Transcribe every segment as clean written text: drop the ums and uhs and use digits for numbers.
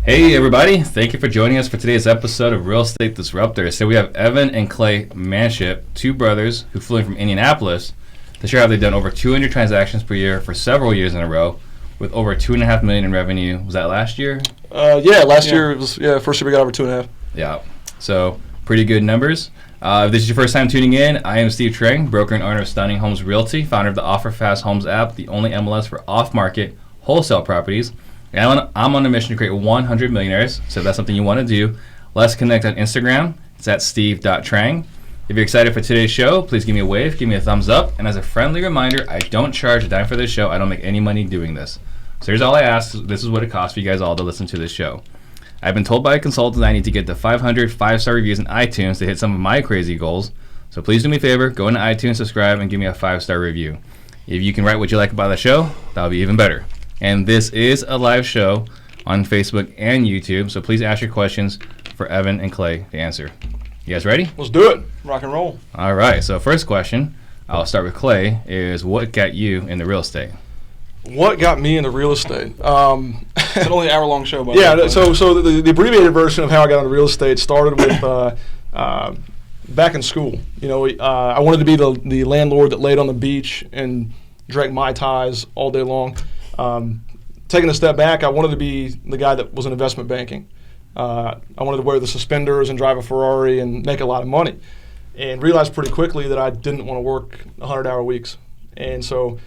Hey everybody, thank you for joining us for today's episode of Real Estate Disruptors. So we have Evan and Clay Manship, two brothers who flew in from Indianapolis to share how they've done over 200 transactions per year for several years in a row with over $2.5 million in revenue. Was that last year? Last year it was, first year we got over 2.5. Yeah, so pretty good numbers. If this is your first time tuning in, I am Steve Trang, broker and owner of Stunning Homes Realty, founder of the Offer Fast Homes app, the only MLS for off-market wholesale properties. And I'm on a mission to create 100 millionaires, so if that's something you want to do, let's connect on Instagram. It's at steve.trang. If you're excited for today's show, please give me a wave, give me a thumbs up, and as a friendly reminder, I don't charge a dime for this show. I don't make any money doing this. So here's all I ask. This is what it costs for you guys all to listen to this show. I've been told by a consultant I need to get to 500 5-star reviews in iTunes to hit some of my crazy goals. So please do me a favor, go into iTunes, subscribe, and give me a 5-star review. If you can write what you like about the show, that would be even better. And this is a live show on Facebook and YouTube, so please ask your questions for Evan and Clay to answer. You guys ready? Let's do it. Rock and roll. All right, so first question, I'll start with Clay, is what got you into real estate? What got me into real estate? It's only an hour-long show, by the way. So the abbreviated version of how I got into real estate started with back in school. I wanted to be the landlord that laid on the beach and drank Mai Tais all day long. Taking a step back, I wanted to be the guy that was in investment banking. I wanted to wear the suspenders and drive a Ferrari and make a lot of money, and realized pretty quickly that I didn't want to work 100-hour weeks. And so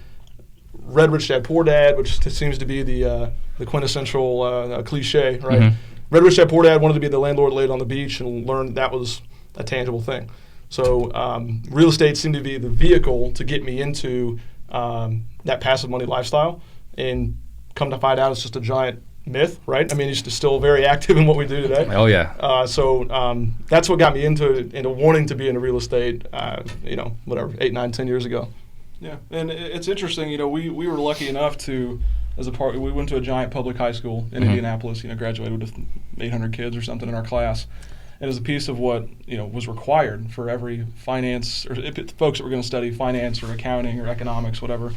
read Rich Dad Poor Dad, which seems to be the quintessential cliche, right? Mm-hmm. Read Rich Dad Poor Dad, wanted to be the landlord that laid on the beach, and learned that was a tangible thing. So real estate seemed to be the vehicle to get me into that passive money lifestyle. And come to find out, it's just a giant myth, right? I mean, it's still very active in what we do today. Oh, yeah. So that's what got me into wanting to be in real estate, 8, 9, 10 years ago. Yeah, and it's interesting, we were lucky enough to, we went to a giant public high school in Indianapolis, graduated with 800 kids or something in our class. And as a piece of what, was required for every finance, or folks that were going to study finance or accounting or economics, whatever,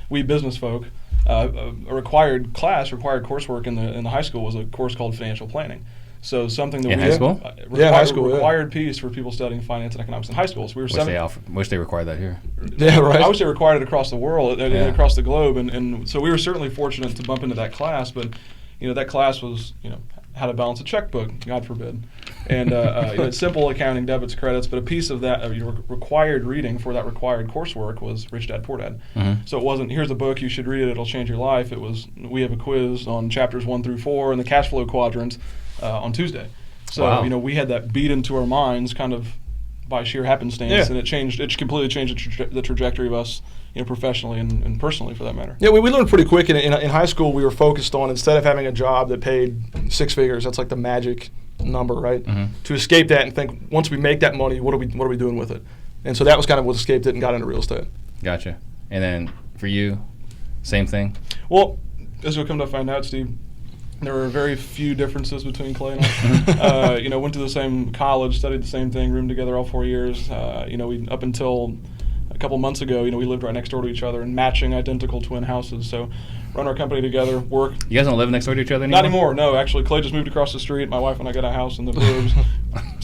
we business folk, a required coursework in the high school was a course called financial planning. So something that high school? High school, required piece for people studying finance and economics in high schools. We were wish they required that here. Yeah, right. I wish they required it across the world, across the globe, and so we were certainly fortunate to bump into that class. But that class was how to balance a checkbook, God forbid, and simple accounting, debits, credits. But a piece of that required reading for that required coursework was Rich Dad Poor Dad. Mm-hmm. So it wasn't, here's a book, you should read it, it'll change your life. It was, we have a quiz on chapters 1 through 4 and the cash flow quadrants on Tuesday. So wow. We had that beat into our minds kind of by sheer happenstance, and it completely changed the trajectory of us, professionally and personally, for that matter. Yeah, we learned pretty quick. In high school, we were focused on, instead of having a job that paid 6 figures, that's like the magic number, right? Mm-hmm. To escape that and think, once we make that money, what are we doing with it? And so that was kind of what escaped it and got into real estate. Gotcha. And then for you, same thing? Well, as you'll come to find out, Steve, there were very few differences between Clay and I. Went to the same college, studied the same thing, roomed together all 4 years. We up until a couple months ago, we lived right next door to each other in matching identical twin houses. So run our company together, work. You guys don't live next door to each other anymore? Not anymore, no. Actually, Clay just moved across the street. My wife and I got a house in the burbs.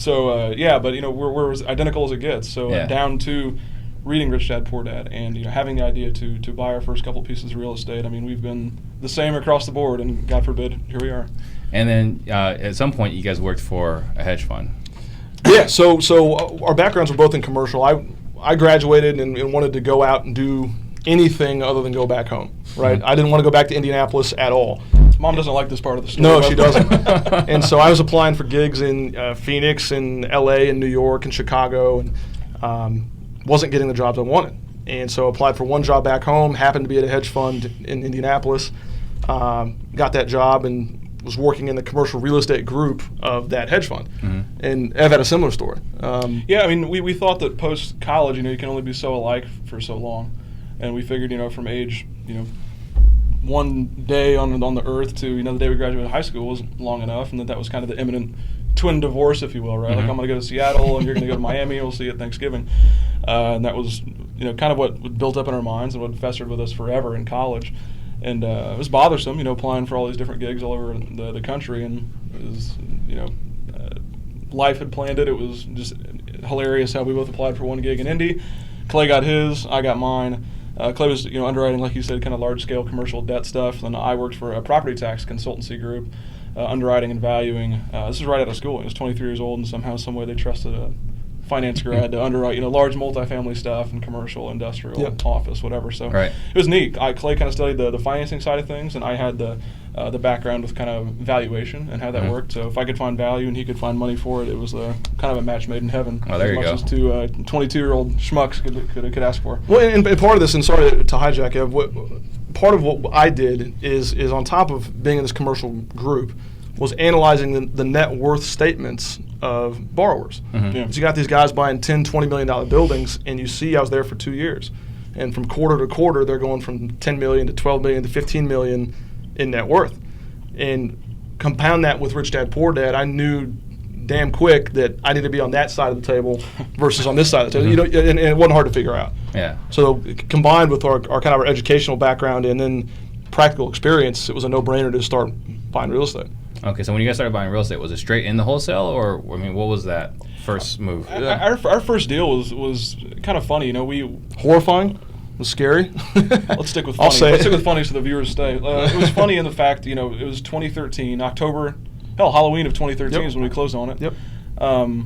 So, but, we're as identical as it gets. So down to reading Rich Dad Poor Dad and having the idea to buy our first couple pieces of real estate. I mean, we've been the same across the board, and God forbid, here we are. And then at some point, you guys worked for a hedge fund. Yeah, so our backgrounds were both in commercial. I graduated and wanted to go out and do anything other than go back home, right? Mm-hmm. I didn't want to go back to Indianapolis at all. Mom doesn't like this part of the story. No, she doesn't. And so I was applying for gigs in Phoenix and L.A. and New York and Chicago, and wasn't getting the jobs I wanted. And so applied for one job back home, happened to be at a hedge fund in Indianapolis, got that job and was working in the commercial real estate group of that hedge fund. Mm-hmm. And Ev had a similar story. We thought that post-college, you can only be so alike for so long. And we figured, from age, one day on the earth to, the day we graduated high school was long enough, and that was kind of the imminent twin divorce, if you will, right? Mm-hmm. Like, I'm going to go to Seattle, and you're going to go to Miami, and we'll see you at Thanksgiving. And that was, kind of what built up in our minds and what festered with us forever in college. And it was bothersome, applying for all these different gigs all over the country, and it was, life had planned it. It was just hilarious how we both applied for one gig in Indy. Clay got his, I got mine. Clay was, underwriting, like you said, kind of large-scale commercial debt stuff. And I worked for a property tax consultancy group, underwriting and valuing. This was right out of school. I was 23 years old, and somehow, some way, they trusted a finance grad to underwrite, large multifamily stuff and commercial, industrial, office, whatever. So it was neat. Clay kind of studied the financing side of things, and I had the background with kind of valuation and how that worked. So if I could find value and he could find money for it, it was kind of a match made in heaven. Oh, there as you much go. as two 22-year-old schmucks could ask for. Well, and part of this, and sorry to hijack, Ev, part of what I did is on top of being in this commercial group, was analyzing the net worth statements of borrowers. Yeah. So you got these guys buying $10, $20 million buildings, and you see I was there for 2 years. And from quarter to quarter, they're going from $10 million to $12 million to $15 million in net worth. And compound that with Rich Dad, Poor Dad, I knew damn quick that I need to be on that side of the table versus on this side of the table. And it wasn't hard to figure out. Yeah. So combined with our kind of our educational background and then practical experience, it was a no-brainer to start buying real estate. Okay, so when you guys started buying real estate, was it straight in the wholesale, or what was that first move? Our first deal was kind of funny. Horrifying. It was scary. Let's stick with funny. I'll say Let's it. stick with funny so the viewers stay. It was funny in the fact, it was 2013, Halloween of 2013 is when we closed on it. Yep.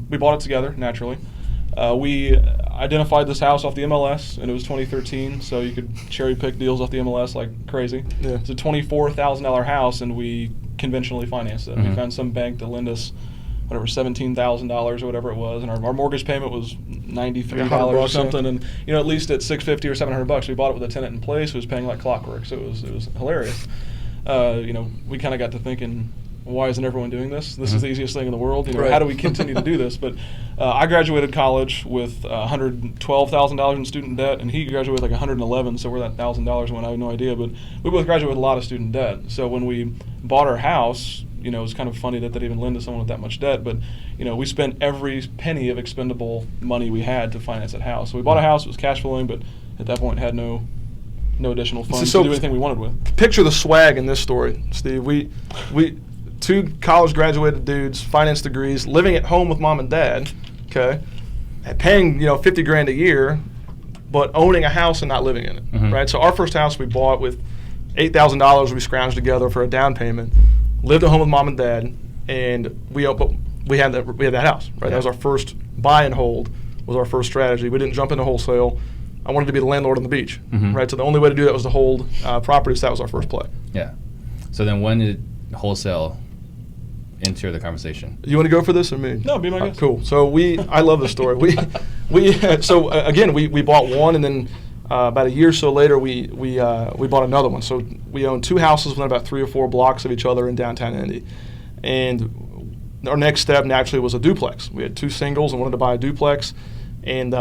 We bought it together, naturally. We identified this house off the MLS, and it was 2013, so you could cherry pick deals off the MLS like crazy. Yeah. It's a $24,000 house, and we conventionally financed it. We found some bank to lend us whatever, $17,000 or whatever it was, and our mortgage payment was $93 or something, and at least at $650 or $700, we bought it with a tenant in place who was paying like clockwork, so it was hilarious. We kind of got to thinking, why isn't everyone doing this? This is the easiest thing in the world. How do we continue to do this? But I graduated college with $112,000 in student debt, and he graduated with like $111,000. So where that $1,000 went, I have no idea. But we both graduated with a lot of student debt. So when we bought our house, it was kind of funny that they'd even lend to someone with that much debt. But we spent every penny of expendable money we had to finance that house. So we bought a house; it was cash flowing, but at that point had no additional funds to do anything we wanted with. Picture the swag in this story, Steve. We two college graduated dudes, finance degrees, living at home with mom and dad, okay, paying $50,000 a year, but owning a house and not living in it, right? So our first house we bought with $8,000 we scrounged together for a down payment, lived at home with mom and dad, and we had that house, right? That was our first buy and hold, was our first strategy. We didn't jump into wholesale. I wanted to be the landlord on the beach, right? So the only way to do that was to hold properties. That was our first play. Yeah. So then when did wholesale enter the conversation? You want to go for this or me? No, be my guest. Cool. So I love this story. We bought one, and then about a year or so later we bought another one. So we owned two houses within about 3 or 4 blocks of each other in downtown Indy, and our next step naturally was a duplex. We had 2 singles and wanted to buy a duplex, and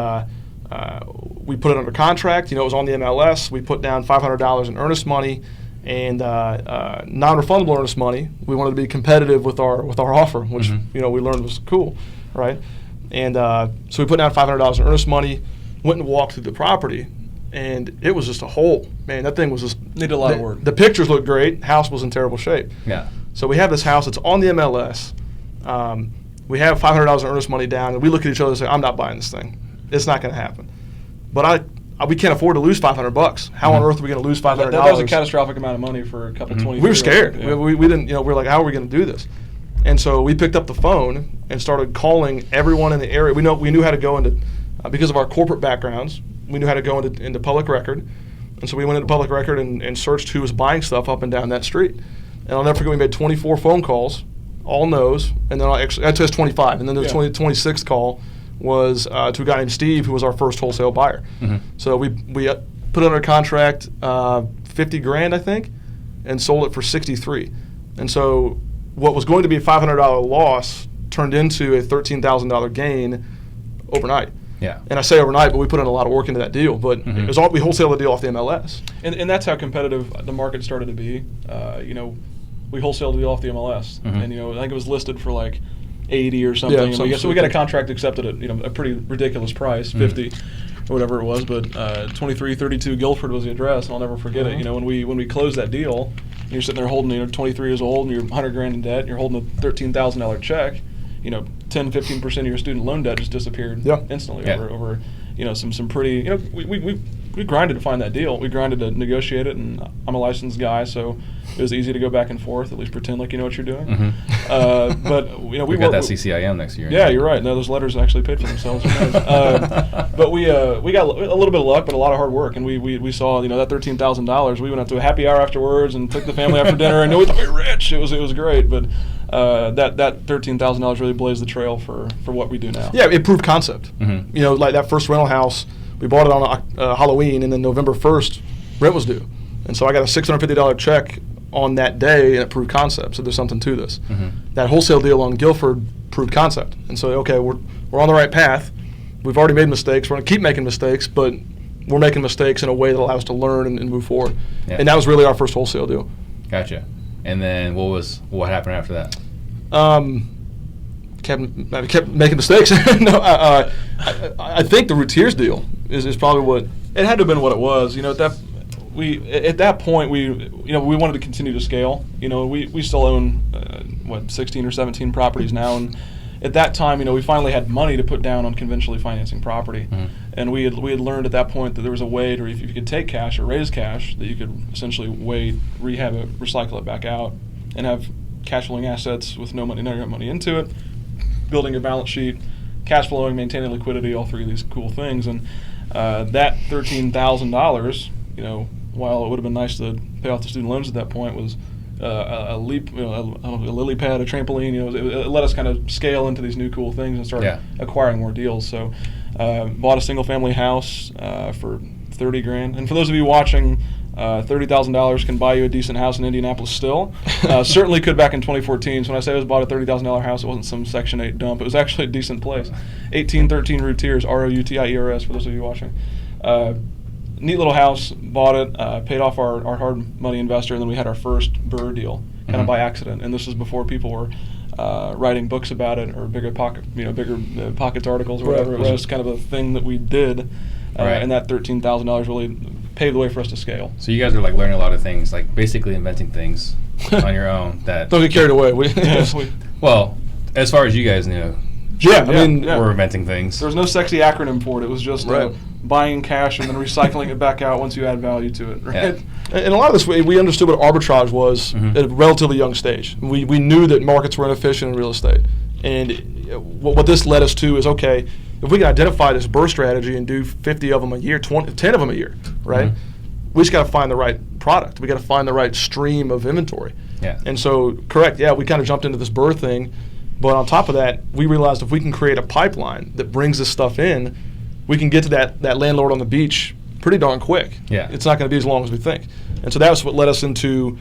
we put it under contract. It was on the MLS. We put down $500 in earnest money and non-refundable earnest money. We wanted to be competitive with our offer, which we learned was cool, right? And so we put down $500 in earnest money, went and walked through the property, and it was just a hole. Man, that thing was just needed a lot of work. The pictures looked great. House was in terrible shape. Yeah. So we have this house. It's on the MLS. We have $500 in earnest money down, and we look at each other and say, "I'm not buying this thing. It's not going to happen." But we can't afford to lose $500. How on earth are we going to lose $500? That was a catastrophic amount of money for a couple 20. We were scared. Yeah. We didn't. We were like, "How are we going to do this?" And so we picked up the phone and started calling everyone in the area. We knew how to go into because of our corporate backgrounds. We knew how to go into public record, and so we went into public record and searched who was buying stuff up and down that street. And I'll never forget, we made 24 phone calls, all no's, and then that took us 25. And then the 26th call was to a guy named Steve, who was our first wholesale buyer. So we put it under contract, $50,000 I think, and sold it for $63,000. And so what was going to be a $500 loss turned into a $13,000 gain overnight. Yeah. And I say overnight, but we put in a lot of work into that deal. But it was we wholesaled the deal off the MLS. And that's how competitive the market started to be. We wholesaled the deal off the MLS, and I think it was listed for like 80 or something. Yeah, and so we got a contract accepted at a pretty ridiculous price, 50. or whatever it was, but 2332 Guilford was the address, and I'll never forget it. You know, when we closed that deal, you're sitting there holding, 23 years old, and you're 100 grand in debt, and you're holding a $13,000 check. 10-15% of your student loan debt just disappeared instantly over some pretty, we grinded to find that deal. We grinded to negotiate it, and I'm a licensed guy, so it was easy to go back and forth, at least pretend like you know what you're doing. Mm-hmm. But we got that CCIM next year. Yeah, you're right. No, those letters actually paid for themselves. But we got a little bit of luck, but a lot of hard work, and we saw that $13,000. We went out to a happy hour afterwards and took the family out for dinner, and we thought we were rich. It was great, but that $13,000 really blazed the trail for what we do now. Yeah, it proved concept. Mm-hmm. Like that first rental house, we bought it on Halloween, and then November 1st, rent was due. And so I got a $650 check on that day, and it proved concept. So there's something to this. Mm-hmm. That wholesale deal on Guilford proved concept. And so, okay, we're on the right path. We've already made mistakes. We're going to keep making mistakes, but we're making mistakes in a way that allows us to learn and move forward. Yeah. And that was really our first wholesale deal. Gotcha. And then what happened after that? Kept making mistakes. No, I think the Routiers deal is probably what it had to have been. What it was, at that point we wanted to continue to scale. We still own 16 or 17 properties now, and at that time, we finally had money to put down on conventionally financing property, and we had learned at that point that there was a way to, if you could take cash or raise cash, that you could essentially wait, rehab it, recycle it back out, and have cash flowing assets with no money into it, building a balance sheet, cash flowing, maintaining liquidity, all three of these cool things. And that $13,000, while it would have been nice to pay off the student loans at that point, was a leap, a lily pad, a trampoline. It let us kind of scale into these new cool things and start acquiring more deals. So bought a single family house for $30,000. And for those of you watching, $30,000 can buy you a decent house in Indianapolis still. Certainly could back in 2014. So when I say I bought a $30,000 house, it wasn't some Section 8 dump. It was actually a decent place. 1813 Routiers, Routiers, for those of you watching. Neat little house, bought it, paid off our hard money investor, and then we had our first BRRRR deal, kind of by accident. And this was before people were writing books about it or bigger pockets articles or whatever. It was just kind of a thing that we did. And that $13,000 really paved the way for us to scale. So you guys are learning a lot of things, basically inventing things on your own. That don't get carried away. Well, as far as you guys knew, we're inventing things. There was no sexy acronym for it. It was just buying cash and then recycling it back out once you add value to it. Right. Yeah. And a lot of this, we understood what arbitrage was at a relatively young stage. We knew that markets were inefficient in real estate, and what this led us to is, okay, if we can identify this BRRRR strategy and do 50 of them a year, 10 of them a year, right? We just got to find the right product. We got to find the right stream of inventory. Yeah. And so, correct, we kind of jumped into this BRRRR thing, but on top of that, we realized if we can create a pipeline that brings this stuff in, we can get to that landlord on the beach pretty darn quick. Yeah. It's not going to be as long as we think. And so that was what led us into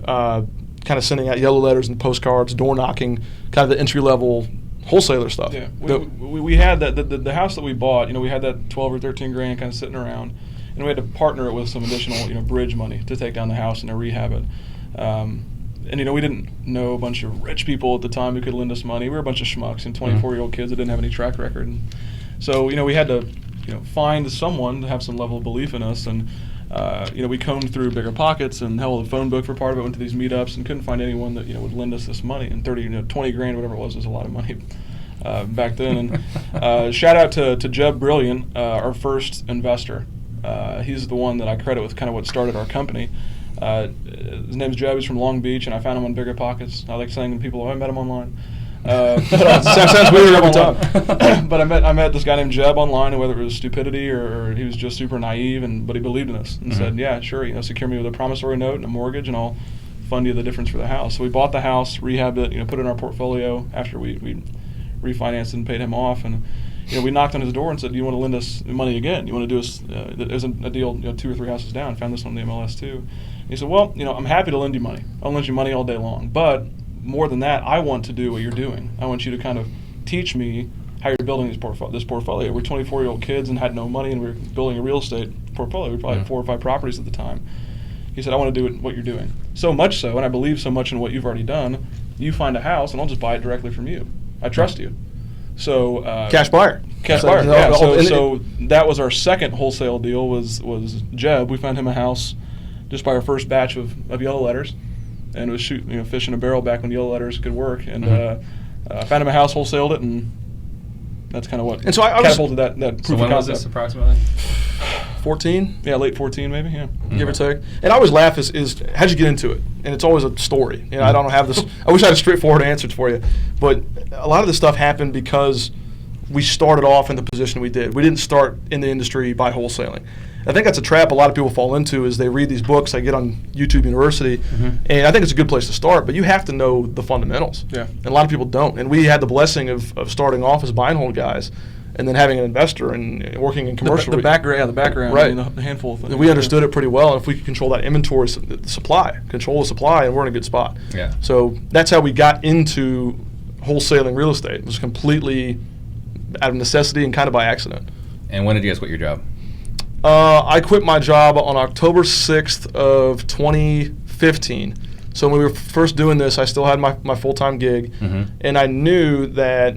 kind of sending out yellow letters and postcards, door knocking, kind of the entry-level wholesaler stuff. Yeah, we had the house that we bought. We had that 12 or 13 grand kind of sitting around, and we had to partner it with some additional bridge money to take down the house and to rehab it. And we didn't know a bunch of rich people at the time who could lend us money. We were a bunch of schmucks and 24-year-old kids that didn't have any track record. And so we had to find someone to have some level of belief in us. And we combed through bigger pockets and held a phone book for part of it. Went to these meetups and couldn't find anyone that would lend us this money. And 20 grand, whatever it was a lot of money back then. And shout out to Jeb Brilliant, our first investor. He's the one that I credit with kind of what started our company. His name's Jeb. He's from Long Beach, and I found him on Bigger Pockets. I like saying to people, I met him online. Sounds weird every time. But I met this guy named Jeb online, and whether it was stupidity or he was just super naive, but he believed in us and said, yeah, sure, secure me with a promissory note and a mortgage, and I'll fund you the difference for the house. So we bought the house, rehabbed it, put it in our portfolio after we refinanced and paid him off, and we knocked on his door and said, do you want to lend us money again? You want to do us, there's a deal 2 or 3 houses down, found this on the MLS too. And he said, well, I'm happy to lend you money. I'll lend you money all day long. But more than that, I want to do what you're doing. I want you to kind of teach me how you're building this portfolio. We're 24-year-old kids and had no money, and we were building a real estate portfolio. We probably had 4 or 5 properties at the time. He said, I want to do what you're doing. So much so, and I believe so much in what you've already done, you find a house, and I'll just buy it directly from you. I trust you. So cash buyer. Cash So, buyer. no, Yeah. no, and So that was our second wholesale deal. Was Jeb? We found him a house just by our first batch of yellow letters, and it was fish in a barrel back when yellow letters could work. And found him a house, wholesaled it, and that's kind of what And so I was- catapulted that proof So of when was concept. this approximately? 14, Yeah, late 14 maybe. Yeah. give or take. And I always laugh is how'd you get into it? And it's always a story. You know, I don't have this. I wish I had a straightforward answer for you, but a lot of this stuff happened because we started off in the position we did. We didn't start in the industry by wholesaling. I think that's a trap a lot of people fall into is they read these books, they get on YouTube University, and I think it's a good place to start, but you have to know the fundamentals. Yeah. And a lot of people don't. And we had the blessing of starting off as buy and hold guys and then having an investor and working in commercial. The background. Right. I mean, the handful of things. We understood it pretty well, and if we could control that inventory, the supply, control the supply, and we're in a good spot. Yeah. So that's how we got into wholesaling real estate. It was completely out of necessity and kind of by accident. And when did you guys quit your job? I quit my job on October 6th of 2015. So when we were first doing this, I still had my full-time gig, and I knew that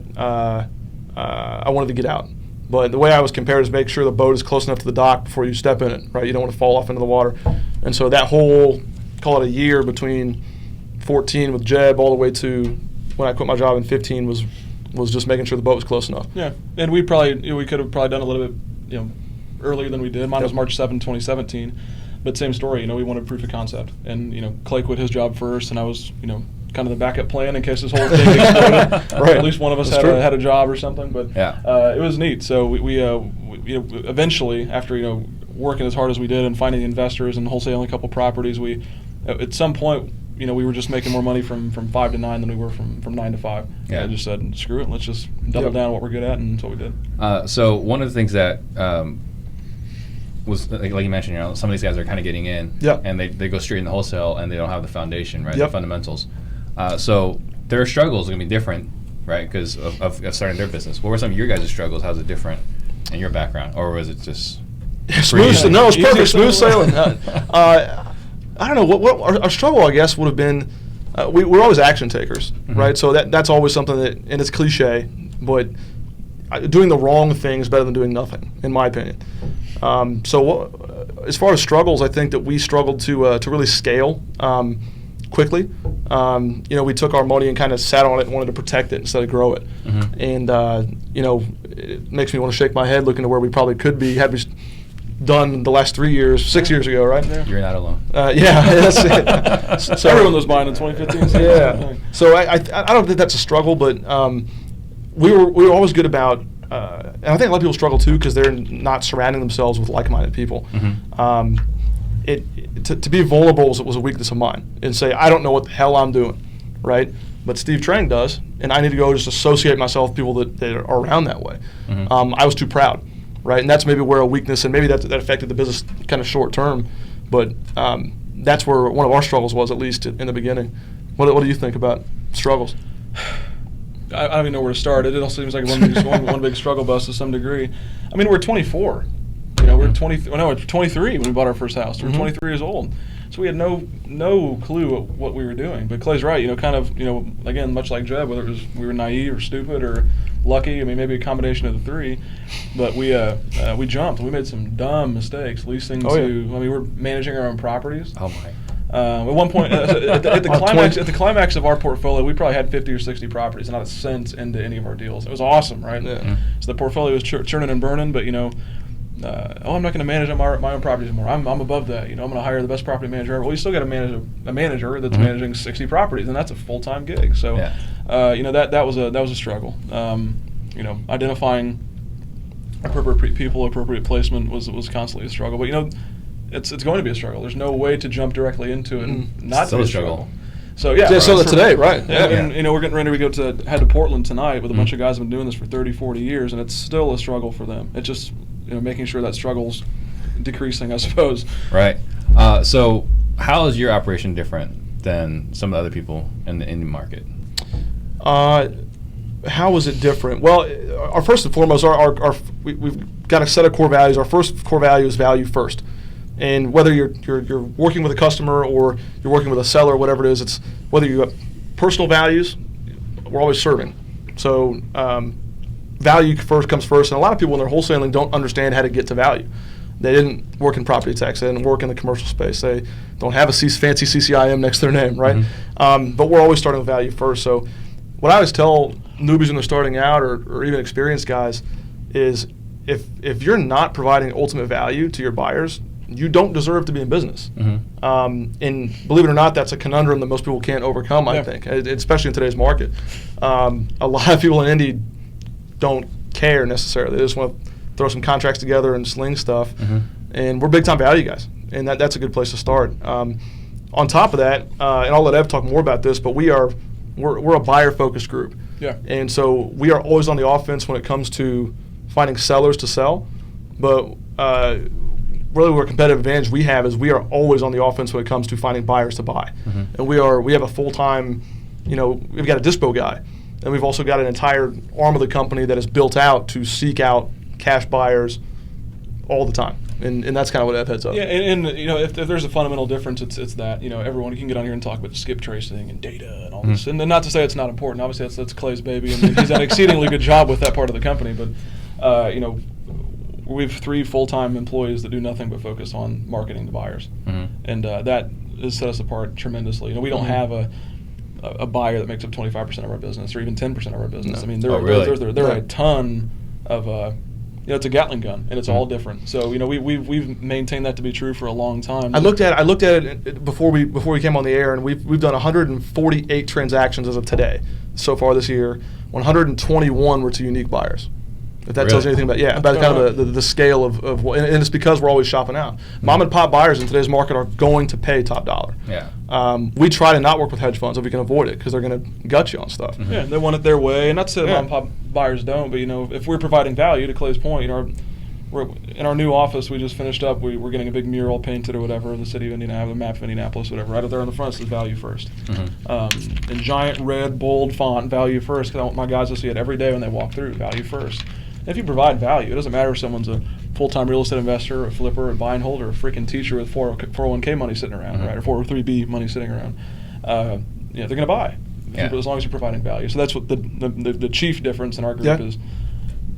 I wanted to get out. But the way I was compared is make sure the boat is close enough to the dock before you step in it, right? You don't want to fall off into the water. And so that whole, call it a year between 14 with Jeb all the way to when I quit my job in 15 was just making sure the boat was close enough. Yeah, and we could have probably done a little bit, earlier than we did. Mine was March 7, 2017, but same story. We wanted proof of concept, and Clay quit his job first, and I was, kind of the backup plan in case this whole thing exploded. Right. At least one of us That's had true. a job or something. But Yeah. it was neat. So we eventually, after working as hard as we did and finding investors and wholesaling a couple properties, we at some point. We were just making more money from 5 to 9 than we were from 9 to 5. Yeah. And I just said, screw it, let's just double down on what we're good at, and that's what we did. So one of the things that was, like you mentioned, some of these guys are kind of getting in, Yep. and they go straight into wholesale, and they don't have the foundation, right? Yep. The fundamentals. So their struggles are going to be different, right, because of starting their business. What were some of your guys' struggles? How's it different in your background? Or was it just... Smooth. No, it's Easy perfect. Smooth sailing. sailing. I don't know what our struggle, I guess, would have been. We're always action takers, right? So that's always something that, and it's cliche, but doing the wrong thing is better than doing nothing, in my opinion. As far as struggles, I think that we struggled to really scale quickly. We took our money and kind of sat on it and wanted to protect it instead of grow it. And it makes me want to shake my head looking to where we probably could be had we done the last 3 years, 6 years ago, right? Yeah. You're not alone. Yeah, that's it. So everyone was buying in 2015. Yeah. So I don't think that's a struggle, but we were always good about, and I think a lot of people struggle too because they're not surrounding themselves with like-minded people. To be vulnerable was a weakness of mine, and say I don't know what the hell I'm doing, right? But Steve Trang does, and I need to go just associate myself with people that are around that way. I was too proud. Right, and that's maybe where a weakness, and maybe that affected the business kind of short term, but that's where one of our struggles was, at least in the beginning. What do you think about struggles? I don't even know where to start. It all seems like one big struggle bus to some degree. I mean, we're 24. We're 23 when we bought our first house. We're 23 years old, so we had no clue what we were doing. But Clay's right. Again, much like Jeb, whether it was we were naive or stupid or lucky. I mean, maybe a combination of the three. But we jumped. We made some dumb mistakes leasing we're managing our own properties. Oh my. At one point, at the climax of our portfolio, we probably had 50 or 60 properties, and not a cent into any of our deals. It was awesome, right? Yeah. So the portfolio was churning and burning, but I'm not going to manage my own properties anymore. I'm above that. I'm going to hire the best property manager ever. Well, you still got to manage a manager that's managing 60 properties, and that's a full-time gig. So, that was a struggle. Identifying appropriate people, appropriate placement was constantly a struggle. But it's going to be a struggle. There's no way to jump directly into it and not Still be a a struggle. So today, right? And we're getting ready to head to Portland tonight with a bunch of guys who've been doing this for 30, 40 years, and it's still a struggle for them. It's just making sure that struggle's decreasing, I suppose. Right. So how is your operation different than some of the other people in the market? How is it different? Well, our first and foremost, we've got a set of core values. Our first core value is value first. And whether you're working with a customer or you're working with a seller, whatever it is, it's whether you have personal values, we're always serving. So value comes first, and a lot of people when they're wholesaling don't understand how to get to value. They didn't work in property tax. They didn't work in the commercial space. They don't have a fancy CCIM next to their name, right? Mm-hmm. But we're always starting with value first. So what I always tell newbies when they're starting out, or even experienced guys, is if you're not providing ultimate value to your buyers, you don't deserve to be in business. Mm-hmm. And believe it or not, that's a conundrum that most people can't overcome, I think, especially in today's market. A lot of people in Indy don't care necessarily. They just want to throw some contracts together and sling stuff. Mm-hmm. And we're big-time value guys, and that's a good place to start. On top of that, and I'll let Ev talk more about this, but we're a buyer-focused group. Yeah. And so we are always on the offense when it comes to finding sellers to sell. But really what competitive advantage we have is we are always on the offense when it comes to finding buyers to buy. Mm-hmm. And we have a full-time, we've got a dispo guy. And we've also got an entire arm of the company that is built out to seek out cash buyers all the time. And that's kind of what Ev heads up. Yeah, and if there's a fundamental difference, it's that everyone can get on here and talk about skip tracing and data and all this, and not to say it's not important. Obviously, that's Clay's baby, and he's done an exceedingly good job with that part of the company. But we have 3 full-time employees that do nothing but focus on marketing to buyers, and that has set us apart tremendously. We don't have a buyer that makes up 25% of our business or even 10% of our business. No. I mean, there are a ton of. It's a Gatling gun, and it's all different. So we've maintained that to be true for a long time. I looked at it before we came on the air, and we've done 148 transactions as of today so far this year. 121 were to unique buyers. If that tells you anything about kind of the scale of what, and it's because we're always shopping out. Mom and pop buyers in today's market are going to pay top dollar. Yeah. We try to not work with hedge funds if we can avoid it because they're going to gut you on stuff. Mm-hmm. Yeah, they want it their way, and not to say that mom and pop buyers don't, but if we're providing value, to Clay's point, we're in our new office we just finished up. We're getting a big mural painted or whatever of the city of Indianapolis, a map of Indianapolis, whatever. Right up there on the front says value first, in giant red bold font, value first. Because I want my guys to see it every day when they walk through. Value first. If you provide value, it doesn't matter if someone's a full-time real estate investor, a flipper, a buy and hold, or a freaking teacher with 401k money sitting around, right, or 403b money sitting around. They're going to buy, as long as you're providing value. So that's what the chief difference in our group is.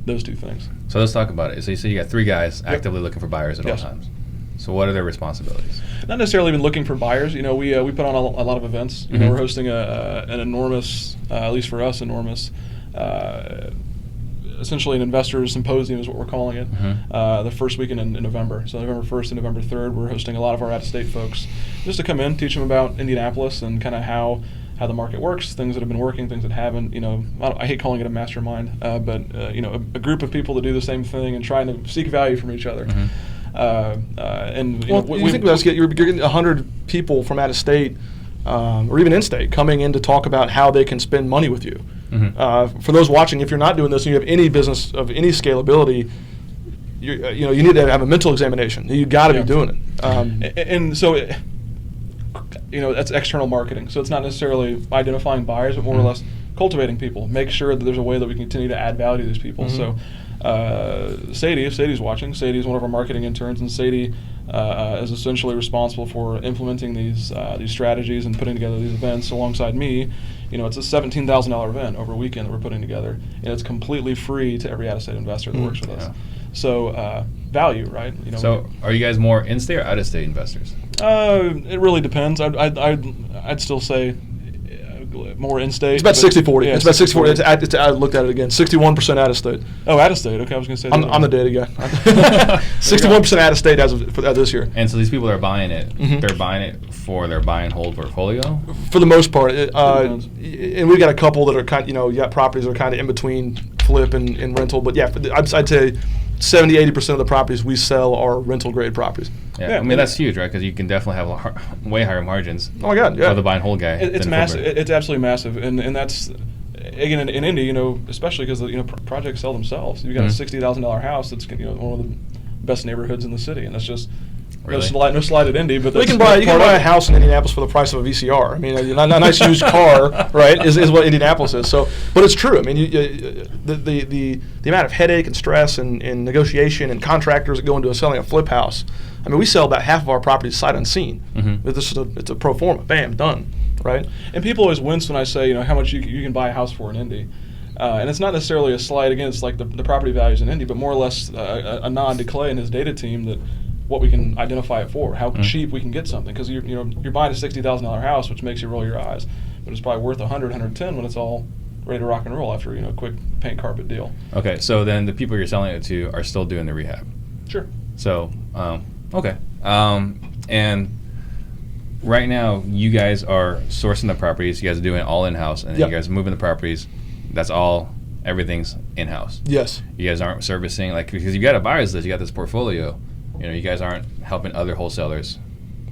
Those 2 things. So let's talk about it. So you say you got 3 guys actively looking for buyers at all times. So what are their responsibilities? Not necessarily even looking for buyers. We put on a lot of events. We're hosting an enormous, at least for us, essentially an investors symposium is what we're calling it, the first weekend in November. So November 1st and November 3rd, we're hosting a lot of our out-of-state folks just to come in, teach them about Indianapolis and kind of how the market works, things that have been working, things that haven't. I hate calling it a mastermind, but a group of people that do the same thing and trying to seek value from each other. You think about it, you're getting 100 people from out of state or even in-state coming in to talk about how they can spend money with you. For those watching, if you're not doing this and you have any business of any scalability, you need to have a mental examination. You've got to be doing it. And so, that's external marketing. So it's not necessarily identifying buyers, but more or less cultivating people. Make sure that there's a way that we can continue to add value to these people. So Sadie, if Sadie's watching, Sadie is one of our marketing interns, and Sadie is essentially responsible for implementing these strategies and putting together these events alongside me. It's a $17,000 event over a weekend that we're putting together, and it's completely free to every out-of-state investor that works with us. So value, right? So are you guys more in-state or out-of-state investors? It really depends. I'd still say more in-state. It's about 60-40. Yeah, it's about 60-40. I looked at it again. 61% out-of-state. Oh, out-of-state. Okay, I was going to say. I'm the data guy. 61% out-of-state as of this year. And so these people are buying it. They're buying it for their buy and hold portfolio? For the most part. And we've got a couple that are kind of, you got properties that are kind of in between flip and rental. But yeah, I'd say 70-80% of the properties we sell are rental grade properties. Yeah, I mean that's huge, right? Because you can definitely have way higher margins. Oh my God, yeah. For the buy and hold guy. It's massive. It's absolutely massive, and that's again in Indy, especially because projects sell themselves. You've got a $60,000 house that's one of the best neighborhoods in the city, and that's just. Really? No slide at Indy, but you can buy a house in Indianapolis for the price of a VCR. I mean, a nice used car, right, is what Indianapolis is. So, but it's true. I mean, the amount of headache and stress and negotiation and contractors that go into selling a flip house. I mean, we sell about half of our properties sight unseen. It's a pro forma, bam, done, right? And people always wince when I say, how much you can buy a house for in Indy. And it's not necessarily a slight against like the property values in Indy, but more or less a nod to Clay and his data team that what we can identify it for, how cheap we can get something. Because you're buying a $60,000 house, which makes you roll your eyes, but it's probably worth 100, 110 when it's all ready to rock and roll after a quick paint carpet deal. Okay, so then the people you're selling it to are still doing the rehab. Sure. So, okay. And right now, you guys are sourcing the properties. You guys are doing it all in-house, and then Yep. you guys are moving the properties. That's all. Everything's in-house. Yes. You guys aren't servicing, like, because you got a buyer's list. You got this portfolio. You guys aren't helping other wholesalers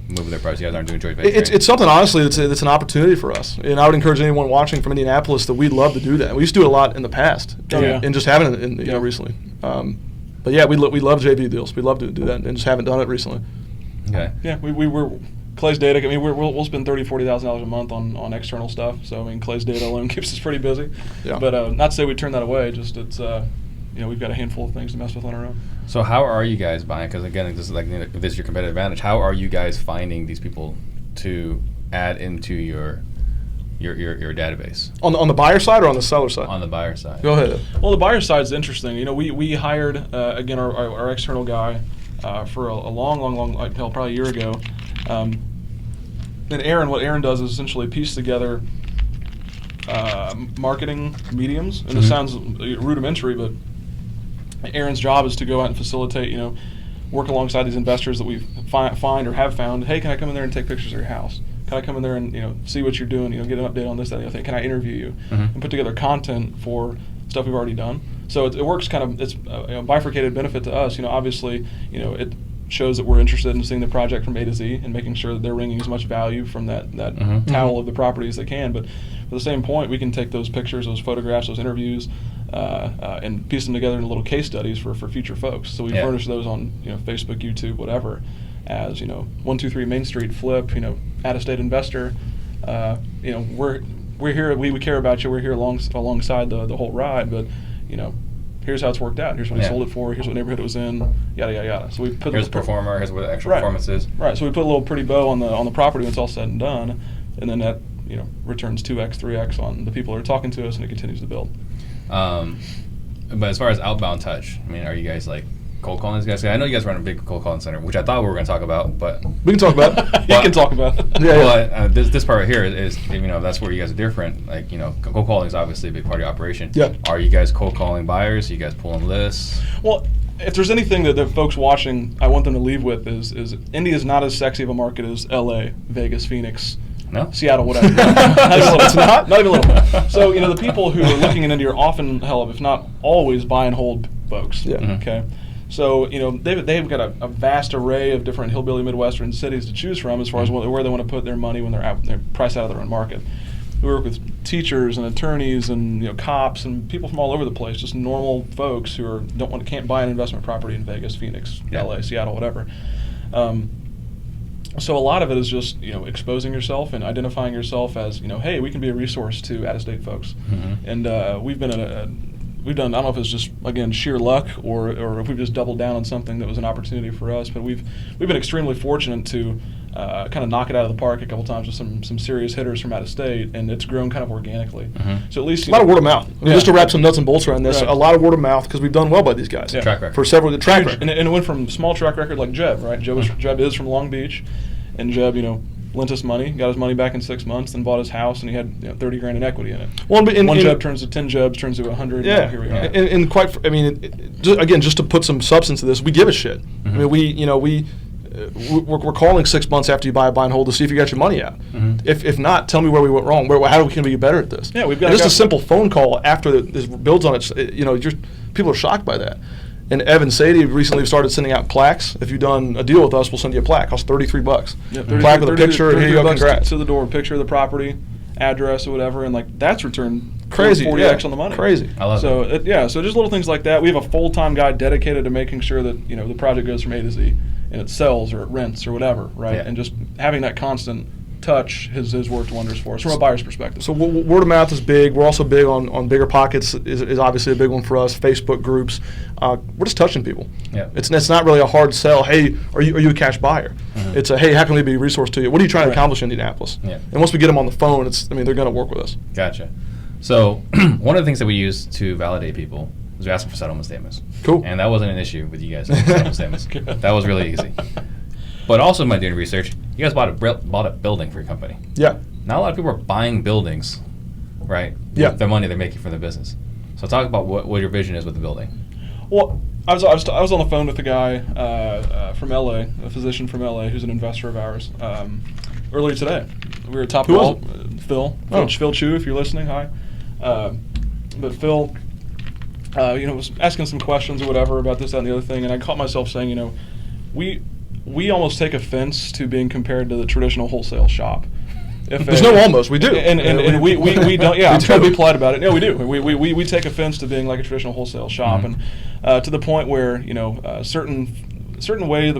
move their properties. You guys aren't doing joint venture. It's something, honestly, it's an opportunity for us. And I would encourage anyone watching from Indianapolis that we'd love to do that. We used to do it a lot in the past, and just haven't recently. But yeah, we love JV deals. We love to do that, and just haven't done it recently. Okay. Yeah, we were Clay's data. I mean, we'll spend $30,000-$40,000 a month on external stuff. So I mean, Clay's data alone keeps us pretty busy. Yeah. But not to say we turn that away. Just it's we've got a handful of things to mess with on our own. So how are you guys buying? Because again, this is like if this is your competitive advantage. How are you guys finding these people to add into your database? On the buyer side or on the seller side? On the buyer side. Go ahead. Well, the buyer side is interesting. We hired again our external guy for a long, like hell, probably a year ago. And what Aaron does is essentially piece together marketing mediums, and this sounds rudimentary, but Aaron's job is to go out and facilitate, work alongside these investors that we find or have found. Hey, can I come in there and take pictures of your house? Can I come in there and see what you're doing? Get an update on this, that, and the other thing. Can I interview you and put together content for stuff we've already done? So it works kind of. It's a bifurcated benefit to us. Obviously, it shows that we're interested in seeing the project from A to Z and making sure that they're wringing as much value from that towel of the property as they can. But for the same point, we can take those pictures, those photographs, those interviews, and piece them together into little case studies for future folks. So we furnish those on Facebook, YouTube, whatever, as 123 Main Street flip, out-of-state investor. We're here. We care about you. We're here alongside the whole ride. But here's how it's worked out. Here's what he sold it for. Here's what neighborhood it was in. Yada yada yada. So we put here's the performer. Here's what the actual performance is. Right. So we put a little pretty bow on the property when it's all said and done, and then that returns 2x, 3x on the people that are talking to us, and it continues to build. But as far as outbound touch, I mean, are you guys like cold calling these guys? I know you guys run a big cold calling center, which I thought we were going to talk about, but We can talk about it. You can talk about it. But this part right here is that's where you guys are different. Like cold calling is obviously a big part of your operation. Yeah. Are you guys cold calling buyers? Are you guys pulling lists? Well, if there's anything that folks watching, I want them to leave with is Indy is not as sexy of a market as L.A., Vegas, Phoenix. No? Seattle, whatever. Not even a little. It's not even a little. So, the people who are looking into your often, hell, if not always, buy and hold folks. Yeah. Okay. So, they've got a vast array of different hillbilly Midwestern cities to choose from as far as where they want to put their money when they're priced out of their own market. We work with teachers and attorneys and cops and people from all over the place, just normal folks who can't buy an investment property in Vegas, Phoenix, LA, Seattle, whatever. So a lot of it is just exposing yourself and identifying yourself as hey, we can be a resource to out-of-state folks. And we've done. I don't know if it's just again sheer luck or if we've just doubled down on something that was an opportunity for us. But we've been extremely fortunate to kind of knock it out of the park a couple times with some serious hitters from out of state, and it's grown kind of organically. So at least a lot of word of mouth. Just to wrap some nuts and bolts around this, Right. a lot of word of mouth because we've done well by these guys. Yeah. Track record. For several track record. And it went from small track record like Jeb, right? Jeb is from Long Beach, and Jeb, lent us money, got his money back in 6 months, then bought his house, and he had $30,000 in equity in it. Well, One Jeb turns to 10 Jebs, turns to 100. Yeah, Here we are. and just to put some substance to this, we give a shit. I mean, we're calling 6 months after you buy a buy and hold to see if you got your money out. If not, tell me where we went wrong. How can we get better at this? Yeah, we've got just a simple phone call after this builds on it. People are shocked by that. And Evan Sadie recently started sending out plaques. If you've done a deal with us, we'll send you a plaque. Costs $33. Yeah, Plaque with a picture. Here you go. Congrats. To the door, picture of the property, address or whatever, and that's returned Crazy. 40x on the money. Crazy. I love it. So just little things like that. We have a full-time guy dedicated to making sure that the project goes from A to Z, and it sells or it rents or whatever, right? Yeah. And just having that constant touch has worked wonders for us from a buyer's perspective. So word of mouth is big. We're also big on bigger pockets is obviously a big one for us. Facebook groups. We're just touching people. Yeah. It's not really a hard sell. Hey, are you a cash buyer? It's a hey, how can we be a resource to you? What are you trying to accomplish in Indianapolis? Yeah. And once we get them on the phone, they're going to work with us. Gotcha. So one of the things that we use to validate people is we ask them for settlement statements. Cool. And that wasn't an issue with you guys. Settlement statements. That was really easy. But also, by doing research, you guys bought a building for your company. Yeah. Not a lot of people are buying buildings, right? Yeah. With the money they're making from the business. So talk about what your vision is with the building. Well, I was on the phone with a guy from LA, a physician from LA, who's an investor of ours. Earlier today, we were at Top Who was Wall. Phil, Oh. Phil Chu, if you're listening, hi. But Phil, was asking some questions or whatever about this, that, and the other thing, and I caught myself saying, we almost take offense to being compared to the traditional wholesale shop. There's no almost. We do. And we don't. Yeah, We I'm trying to do. be polite about it. No, we do. We take offense to being like a traditional wholesale shop, and to the point where certain way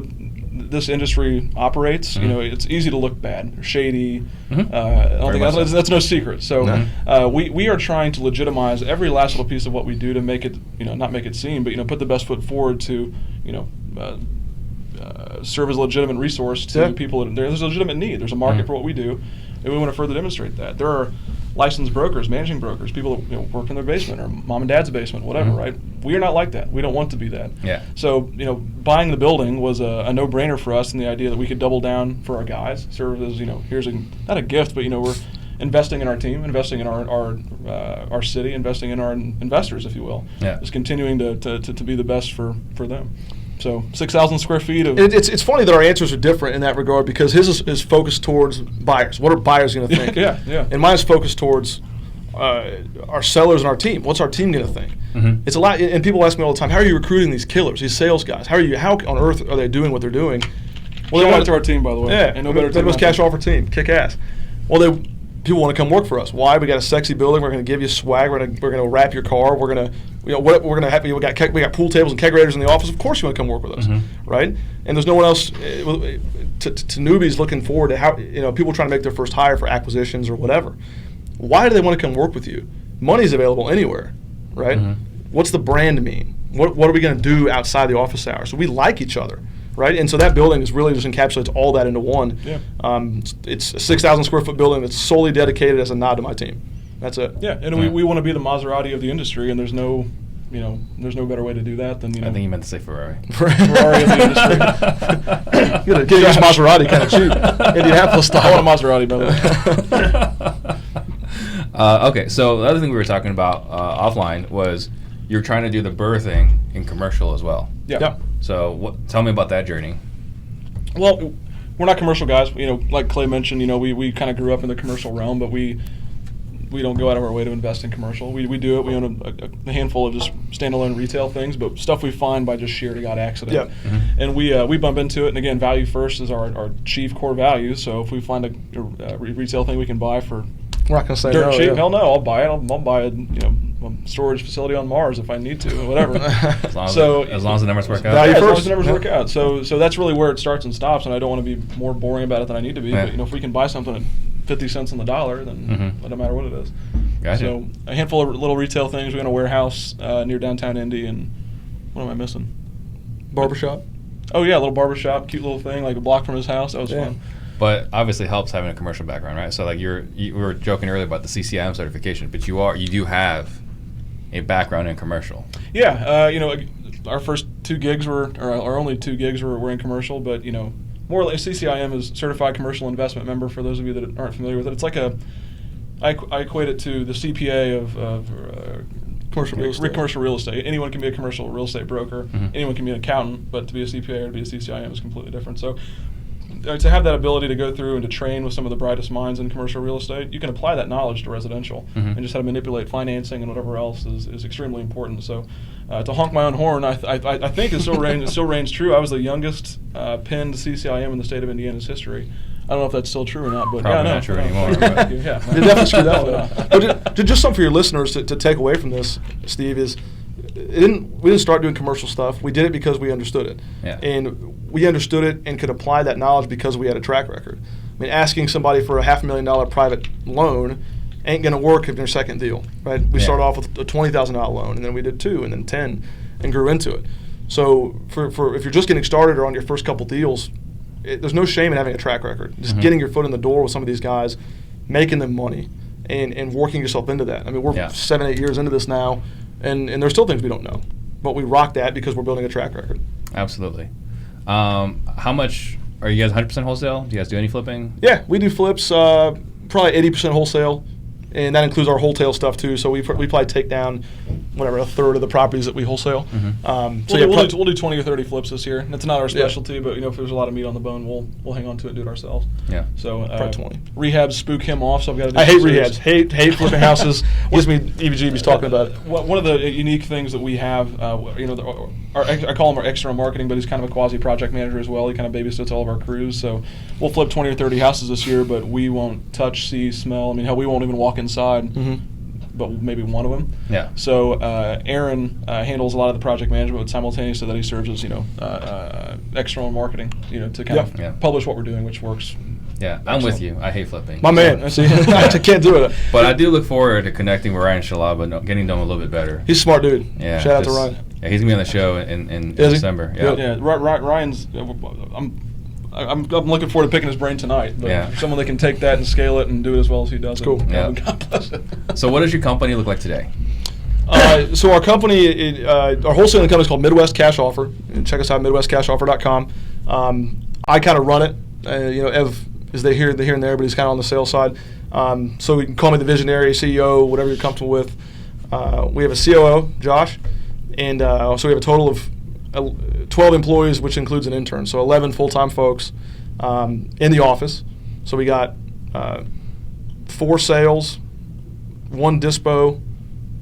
this industry operates. It's easy to look bad, or shady. I don't think that's no secret. So we are trying to legitimize every last little piece of what we do to make it, not make it seem, but put the best foot forward to, serve as a legitimate resource to people. There's a legitimate need. There's a market for what we do, and we want to further demonstrate that. There are licensed brokers, managing brokers, people that work in their basement or mom and dad's basement, whatever, right? We are not like that. We don't want to be that. Yeah. So, buying the building was a no-brainer for us, and the idea that we could double down for our guys, serve as, here's not a gift, but, we're investing in our team, investing in our city, investing in our investors, if you will. Yeah. Just continuing to be the best for them. So 6,000 square feet of... It's funny that our answers are different in that regard because his is focused towards buyers. What are buyers going to think? Yeah. And mine's focused towards our sellers and our team. What's our team going to think? It's a lot, and people ask me all the time, how are you recruiting these killers, these sales guys? How on earth are they doing what they're doing? Well, shout out to our team, by the way. Yeah, and no better team. most cash offer team, kick ass. Well, people want to come work for us. Why? We got a sexy building. We're going to give you swag. We're going to wrap your car. We're going to, we're going to have. We got pool tables and kegerators in the office. Of course, you want to come work with us, right? And there's no one else to newbies looking forward to how people trying to make their first hire for acquisitions or whatever. Why do they want to come work with you? Money's available anywhere, right? What's the brand mean? What are we going to do outside the office hours? So we like each other. Right, and so that building is really just encapsulates all that into one. Yeah. It's a 6,000 square foot building that's solely dedicated as a nod to my team. That's it. Yeah, and we want to be the Maserati of the industry, and there's no better way to do that than I think you meant to say Ferrari. Ferrari of the industry. Get this Maserati kind of cheap, Indianapolis style. I want a Maserati, by the way. Okay, so the other thing we were talking about offline was you're trying to do the birthing in commercial as well. Yeah. Yep. So tell me about that journey. Well, we're not commercial guys. Like Clay mentioned, we kind of grew up in the commercial realm, but we don't go out of our way to invest in commercial. We do it. We own a handful of just standalone retail things, but stuff we find by just sheer to God accident. Yep. And we bump into it. And again, value first is our chief core value. So if we find a retail thing we can buy for We're not going to say dirt no. cheap, Yeah. hell no, I'll buy it. I'll buy a storage facility on Mars if I need to, or whatever. As long as the numbers work out. Value As long first. as the numbers work out. So that's really where it starts and stops, and I don't want to be more boring about it than I need to be. Yeah. But if we can buy something at 50 cents on the dollar, then it don't matter what it is. Gotcha. So a handful of little retail things. We own a warehouse near downtown Indy, and what am I missing? Barbershop. Oh yeah, a little barbershop, cute little thing, like a block from his house. That was Yeah. fun. But obviously helps having a commercial background, right? So like we were joking earlier about the CCIM certification, but you do have a background in commercial. Yeah, our first two gigs our only two gigs were in commercial, but more or less CCIM is Certified Commercial Investment Member. For those of you that aren't familiar with it, it's like I equate it to the CPA of commercial real estate. Anyone can be a commercial real estate broker. Anyone can be an accountant, but to be a CPA or to be a CCIM is completely different. So to have that ability to go through and to train with some of the brightest minds in commercial real estate, you can apply that knowledge to residential, and just how to manipulate financing and whatever else is extremely important. So to honk my own horn, I think it still reigns true. I was the youngest pinned CCIM in the state of Indiana's history. I don't know if that's still true or not, but Probably not true anymore. Yeah. You definitely screwed that one up. But just something for your listeners to take away from this, Steve, is we didn't start doing commercial stuff. We did it because we understood it. Yeah. And we understood it and could apply that knowledge because we had a track record. I mean, asking somebody for a $500,000 private loan ain't going to work in your second deal, right? We started off with a $20,000 loan, and then we did 2, and then 10, and grew into it. So for if you're just getting started or on your first couple deals, there's no shame in having a track record. Just getting your foot in the door with some of these guys, making them money, and working yourself into that. I mean, we're Yeah. 7-8 years into this now, and there's still things we don't know, but we rock that because we're building a track record. Absolutely. How much are you guys 100% wholesale? Do you guys do any flipping? Yeah, we do flips, probably 80% wholesale, and that includes our wholesale stuff too. So we probably take down whatever a third of the properties that we wholesale. We'll do 20 or 30 flips this year. That's not our specialty, but if there's a lot of meat on the bone, we'll hang on to it and do it ourselves. Yeah. So Probably 20. Rehabs spook him off, so I've got to do I hate some rehabs. serious- Hate flipping houses. Gives me EBGBs talking about it. One of the unique things that we have, I call him our external marketing, but he's kind of a quasi project manager as well. He kind of babysits all of our crews. So we'll flip 20 or 30 houses this year, but we won't touch, see, smell. I mean, hell, we won't even walk inside. But maybe one of them. Yeah. So Aaron handles a lot of the project management, but simultaneously that he serves as external marketing, to kind of publish what we're doing, which works. Yeah, I'm with you. I hate flipping. My man. See, I can't do it. But I do look forward to connecting with Ryan Shalaba, getting to know him a little bit better. He's a smart dude. Yeah. Shout out to Ryan. Yeah, he's gonna be on the show in Is he? December. Yeah. Yeah, Ryan's. I'm looking forward to picking his brain tonight. But someone that can take that and scale it and do it as well as he does. Cool. God bless it. So what does your company look like today? So our company, our wholesaling company is called Midwest Cash Offer. And check us out at MidwestCashOffer.com. I kind of run it. Ev is here and there, but he's kind of on the sales side. So you can call me the visionary, CEO, whatever you're comfortable with. We have a COO, Josh, and so we have a total of 12 employees, which includes an intern. So 11 full-time folks in the office. So we got 4 sales, 1 dispo,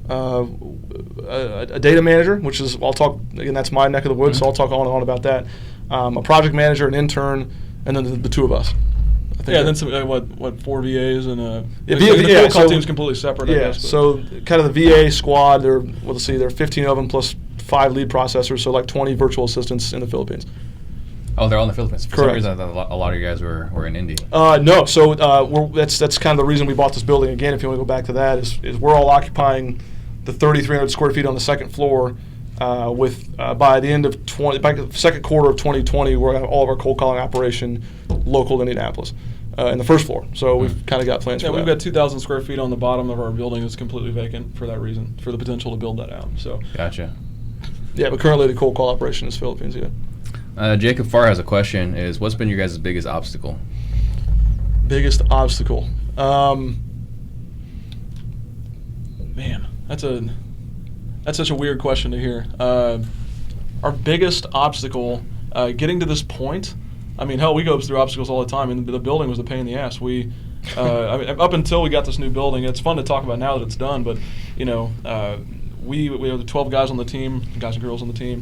a data manager, which is, I'll talk, again, that's my neck of the woods, so I'll talk on and on about that. A project manager, an intern, and then the 2 of us. And then some, 4 VAs and the VA, call team's completely separate, I guess. So kind of the VA squad, there are 15 of them plus 5 lead processors, so like 20 virtual assistants in the Philippines. Oh, they're all in the Philippines. For Correct. some reason, I thought a lot of you guys were in India. No, so that's kind of the reason we bought this building. Again, if you want to go back to that, is we're all occupying the 3,300 square feet on the second floor. By the end of by the second quarter of 2020, we're going to have all of our cold calling operation local to Indianapolis in the first floor. So we've kind of got plans for that. We've got 2,000 square feet on the bottom of our building that's completely vacant for that reason, for the potential to build that out. So Gotcha. Yeah, but currently the cold call operation is Philippines. Yeah. Jacob Farr has a question: what's been your guys' biggest obstacle? Biggest obstacle. Man, that's such a weird question to hear. Our biggest obstacle, getting to this point. I mean, hell, we go through obstacles all the time, and the building was a pain in the ass. We, up until we got this new building, it's fun to talk about now that it's done. But we have the 12 guys on the team, guys and girls on the team,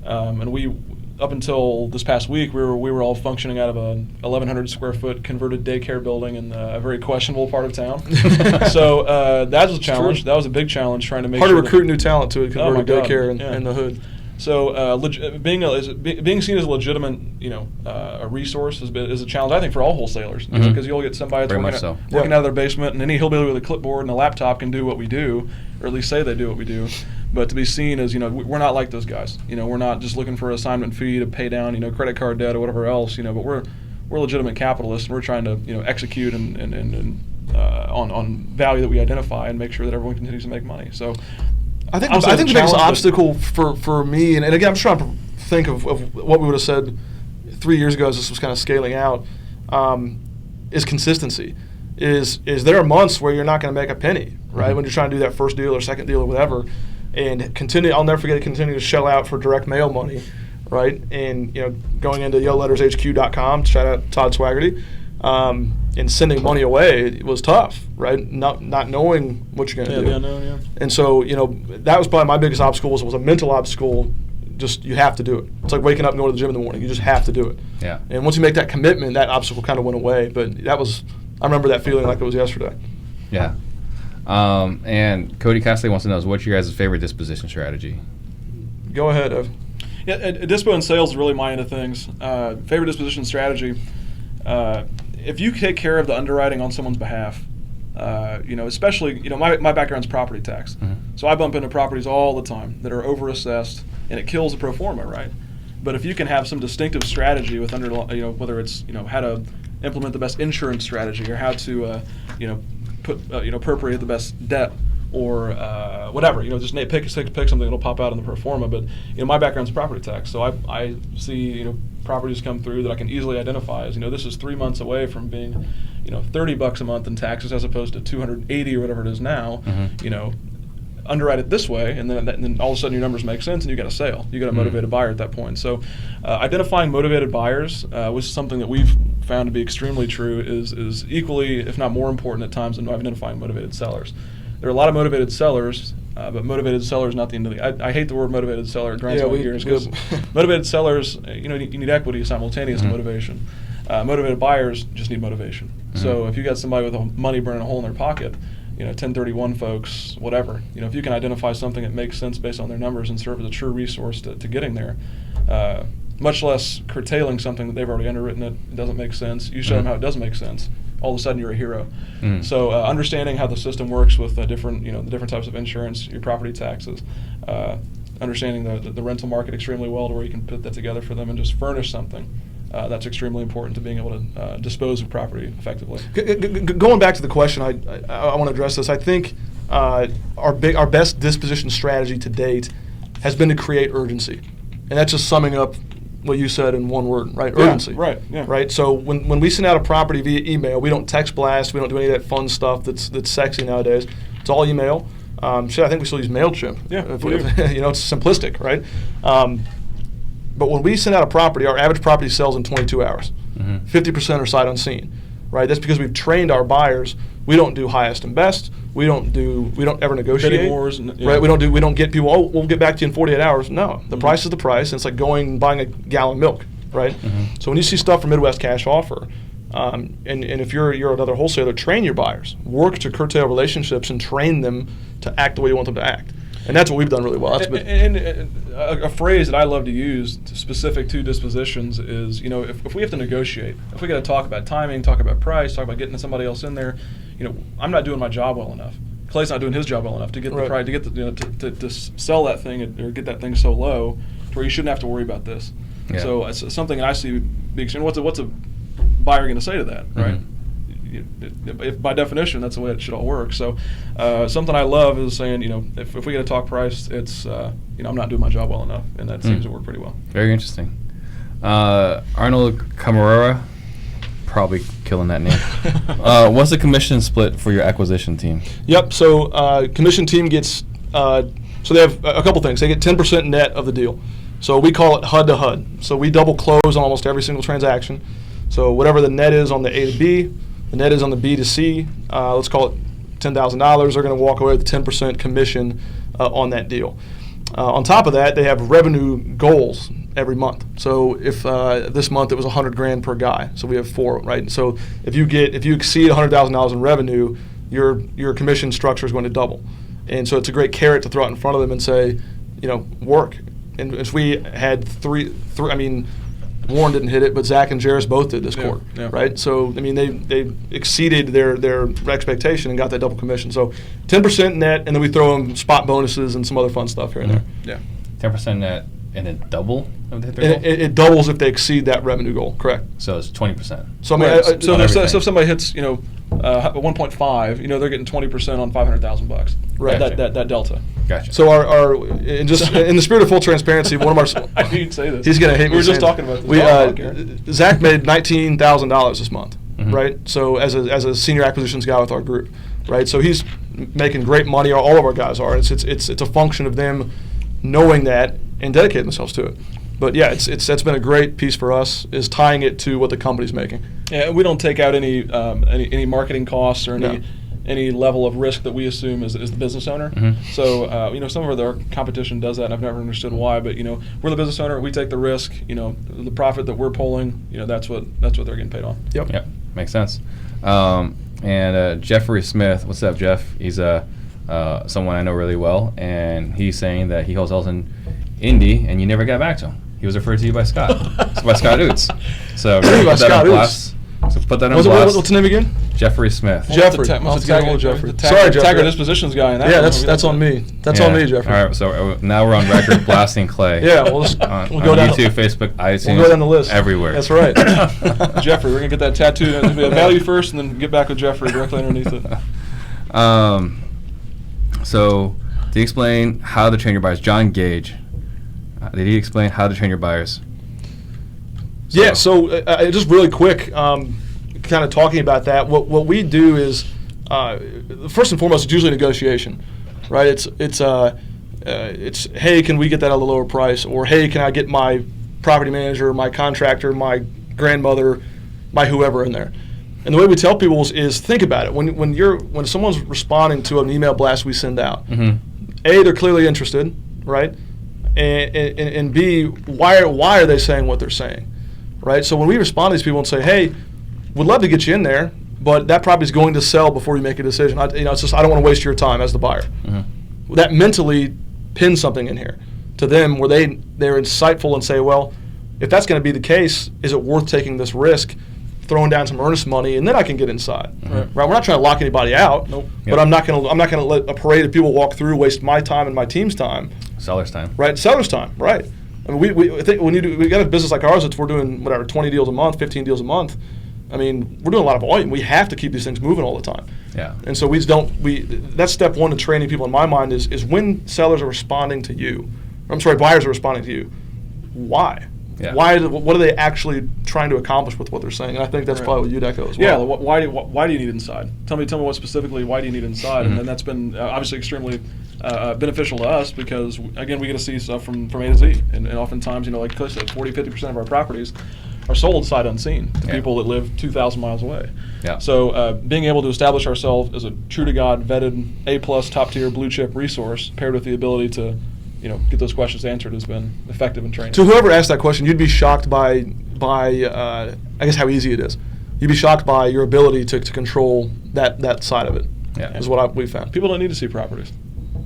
and we. Up until this past week, we were all functioning out of a 1,100 square foot converted daycare building in a very questionable part of town. So that was a challenge. True. That was a big challenge trying to make Hard sure to recruit new talent to a converted daycare in the hood. So being seen as a legitimate, a resource is a challenge, I think, for all wholesalers, because you'll get somebody that's working out of their basement, and any hillbilly with a clipboard and a laptop can do what we do, or at least say they do what we do. But to be seen as, we're not like those guys. We're not just looking for assignment fee to pay down, credit card debt or whatever else. But we're legitimate capitalists, and we're trying to, execute and on value that we identify and make sure that everyone continues to make money. So. I think the biggest obstacle for me, and again, I'm just trying to think of what we would have said 3 years ago as this was kind of scaling out, is consistency. Is there are months where you're not going to make a penny, right? When you're trying to do that first deal or second deal or whatever, and I'll never forget, continue to shell out for direct mail money, right? And going into YellowLettersHQ.com, shout out Todd Swaggerty, and sending money away was tough, right? Not knowing what you're going to do. And so, that was probably my biggest obstacle was a mental obstacle. Just, you have to do it. It's like waking up and going to the gym in the morning. You just have to do it. Yeah. And once you make that commitment, that obstacle kind of went away. But I remember that feeling like it was yesterday. Yeah. And Cody Castley wants to know, what's your guys' favorite disposition strategy? Go ahead, Ev. Yeah, dispo and sales is really my end of things. Favorite disposition strategy. If you take care of the underwriting on someone's behalf, especially, my background's property tax. So I bump into properties all the time that are overassessed, and it kills the pro forma, right? But if you can have some distinctive strategy with whether it's, how to implement the best insurance strategy or how to, put appropriate the best debt or whatever. Just pick something that'll pop out in the pro forma. But my background's property tax, so I see properties come through that I can easily identify as this is 3 months away from being $30 a month in taxes as opposed to $280 or whatever it is now. Underwrite it this way, and then all of a sudden your numbers make sense, and you got a sale. You got a motivated buyer at that point. So, identifying motivated buyers was something that we've found to be extremely true. Is equally, if not more important at times than identifying motivated sellers. There are a lot of motivated sellers, but motivated seller is not the end of the. I hate the word motivated seller. It grinds my gears because motivated sellers, you need equity simultaneous to motivation. Motivated buyers just need motivation. So if you got somebody with money burning a hole in their pocket, 1031 folks, whatever. If you can identify something that makes sense based on their numbers and serve as a true resource to getting there, much less curtailing something that they've already underwritten it doesn't make sense. You show them how it does make sense. All of a sudden, you're a hero. So understanding how the system works with the different types of insurance, your property taxes, understanding the rental market extremely well to where you can put that together for them and just furnish something. That's extremely important to being able to dispose of property effectively. Going back to the question, I want to address this. I think our best disposition strategy to date has been to create urgency, and that's just summing up what you said in one word, right? Urgency. Right. Yeah. Right. So when we send out a property via email, we don't text blast. We don't do any of that fun stuff that's sexy nowadays. It's all email. I think we still use MailChimp. Yeah. It's simplistic, right? But when we send out a property, our average property sells in 22 hours. 50% are sight unseen, right? That's because we've trained our buyers. We don't do highest and best. We don't ever negotiate. Bidding wars, right? We don't get people. Oh, we'll get back to you in 48 hours. No, the price is the price. And it's like going and buying a gallon of milk, right? So when you see stuff from Midwest Cash Offer, and if you're another wholesaler, train your buyers. Work to curtail relationships and train them to act the way you want them to act. And that's what we've done really well. And a phrase that I love to use specific to dispositions is, if we have to negotiate, if we got to talk about timing, talk about price, talk about getting somebody else in there, I'm not doing my job well enough. Clay's not doing his job well enough to get the price, to get the to sell that thing or get that thing so low to where you shouldn't have to worry about this. Yeah. So it's something I see being. What's a buyer going to say to that, right? If by definition that's the way it should all work. So something I love is saying, if we got to talk price, it's I'm not doing my job well enough, and that seems to work pretty well. Very interesting. Arnold Camarera, probably killing that name. What's the commission split for your acquisition team? Yep. So commission team gets so they have a couple things. They get 10% net of the deal. So we call it HUD to HUD. So we double close on almost every single transaction. So whatever the net is on the A to B, the net is on the B to C. Let's call it $10,000. They're going to walk away with 10% commission on that deal. On top of that, they have revenue goals every month. So if this month it was $100,000 per guy, so we have 4, right? So if you exceed $100,000 in revenue, your commission structure is going to double. And so it's a great carrot to throw out in front of them and say, work. And if we had three, Warren didn't hit it, but Zach and Jairus both did this quarter, right? So, they exceeded their expectation and got that double commission. So 10% net, and then we throw in spot bonuses and some other fun stuff here and there. Yeah. 10% net, and then double? It doubles if they exceed that revenue goal, correct. So it's 20%. So, so if somebody hits, 1.5, they're getting 20% on $500,000. Right. That delta. Gotcha. So in the spirit of full transparency, one of our I knew you'd say this. He's gonna hate me. We were just talking about this. Zach made $19,000 this month, right? So as a senior acquisitions guy with our group, right? So he's making great money. All of our guys are. It's a function of them knowing that and dedicating themselves to it. But yeah, that's been a great piece for us, is tying it to what the company's making. Yeah, we don't take out any marketing costs or any level of risk that we assume is the business owner. So some of our competition does that, and I've never understood why. But we're the business owner. We take the risk. The profit that we're pulling. That's what they're getting paid on. Yep. Makes sense. And Jeffrey Smith, what's up, Jeff? He's someone I know really well, and he's saying that he wholesales in Indy, and you never got back to him. He was referred to you by Scott. By Scott Oots. So put that on blast. So put that on blast. What's the name again? Jeffrey Smith. Jeffrey. Sorry, Jeffrey. Tagger dispositions guy. In that that's on me. That's on me, Jeffrey. All right, so now we're on record blasting Clay. Yeah, we'll go down YouTube, Facebook, iTunes. We'll go down the list. Everywhere. That's right. Jeffrey, we're gonna get that tattooed. It's gonna be a value first, and then get back with Jeffrey directly underneath it. So, did he explain how to train your buyers? John Gage. Did he explain how to train your buyers? Yeah, so just really quick, kind of talking about that, what we do is, first and foremost, it's usually negotiation, right? It's hey, can we get that at a lower price? Or, hey, can I get my property manager, my contractor, my grandmother, my whoever in there? And the way we tell people is think about it. When someone's responding to an email blast we send out, A, they're clearly interested, right? And B, why are they saying what they're saying, right? So when we respond to these people and say, hey, we'd love to get you in there, but that property is going to sell before you make a decision. It's just I don't want to waste your time as the buyer. That mentally pins something in here to them where they're insightful and say, well, if that's going to be the case, is it worth taking this risk, throwing down some earnest money, and then I can get inside. Right? We're not trying to lock anybody out. Nope. But I'm not going to let a parade of people walk through, waste my time and my team's time. Seller's time. Right. Seller's time. Right. I mean, we think when we got a business like ours, we're doing 20 deals a month, 15 deals a month. I mean, we're doing a lot of volume. We have to keep these things moving all the time. Yeah. And so that's step one in training people in my mind is when sellers are responding to you. Buyers are responding to you. Why? Yeah. What are they actually trying to accomplish with what they're saying? And I think that's probably what UDECO as well. Yeah. Why do you need inside? Tell me what specifically. Why do you need inside? And that's been obviously extremely beneficial to us because again we get to see stuff from A to Z, and oftentimes like Cliff said, 40-50% of our properties are sold sight unseen to people that live 2,000 miles away. Yeah. So being able to establish ourselves as a true to God vetted A+ top tier blue chip resource paired with the ability to get those questions answered has been effective in training. To whoever asked that question, you'd be shocked by I guess how easy it is. You'd be shocked by your ability to control that side of it. Yeah. Is what we found. People don't need to see properties.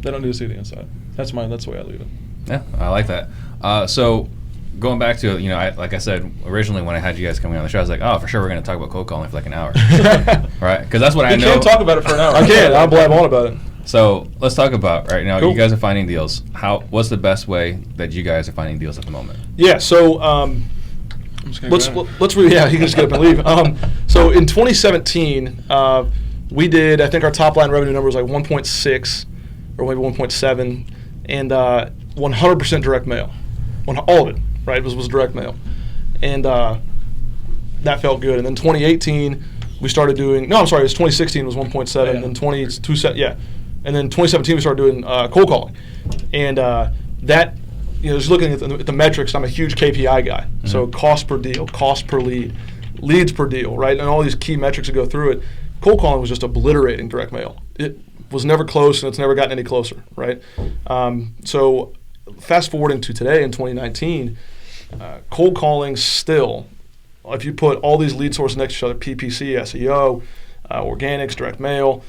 They don't need to see the inside. That's the way I leave it. Yeah, I like that. So going back to like I said originally when I had you guys coming on the show, I was like, oh, for sure we're going to talk about cold calling for like an hour, right? Because that's what I know. You can't talk about it for an hour. I can. I'll blab on about it. So let's talk about right now. Cool. You guys are finding deals. What's the best way that you guys are finding deals at the moment? Yeah. So let's really he can just get up and leave. So in 2017, we did. I think our top line revenue number was like 1.6 or maybe 1.7, and 100% direct mail. All of it, right? Was direct mail, and that felt good. And then 2018, we started doing. No, I'm sorry. It was 2016 was 1.7, Yeah. and then 2017, yeah. And then 2017 we started doing cold calling, and that just looking at the metrics, I'm a huge KPI guy. So cost per deal, cost per lead, leads per deal, right, and all these key metrics that go through it. Cold calling was just obliterating direct mail. It was never close, and it's never gotten any closer, right? So fast forwarding to today in 2019, cold calling still, if you put all these lead sources next to each other, PPC, SEO, organics, direct mail.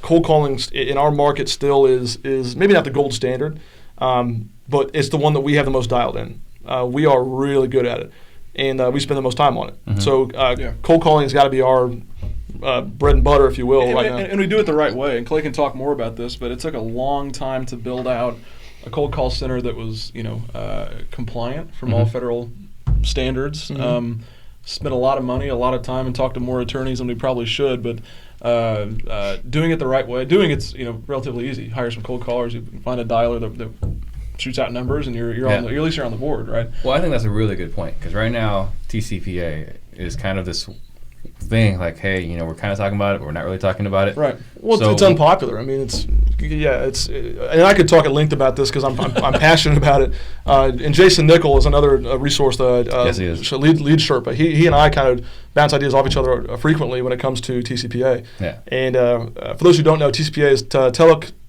Cold calling in our market still is maybe not the gold standard, but it's the one that we have the most dialed in. We are really good at it, and we spend the most time on it. So cold calling has got to be our bread and butter, if you will, right now. And we do it the right way. And Clay can talk more about this, but it took a long time to build out a cold call center that was compliant from all federal standards. Spent a lot of money, a lot of time, and talked to more attorneys than we probably should, but doing it the right way. Doing it's relatively easy. Hire some cold callers. You can find a dialer that shoots out numbers, and you're at least you're on the board, right? Well, I think that's a really good point because right now TCPA is kind of this thing like, hey, we're kind of talking about it, but we're not really talking about it. Right. Well, it's unpopular. I mean, it's and I could talk at length about this because I'm passionate about it. And Jason Nickel is another resource. Yes, he is. Lead Sherpa. He and I kind of bounce ideas off each other frequently when it comes to TCPA. Yeah. And for those who don't know, TCPA is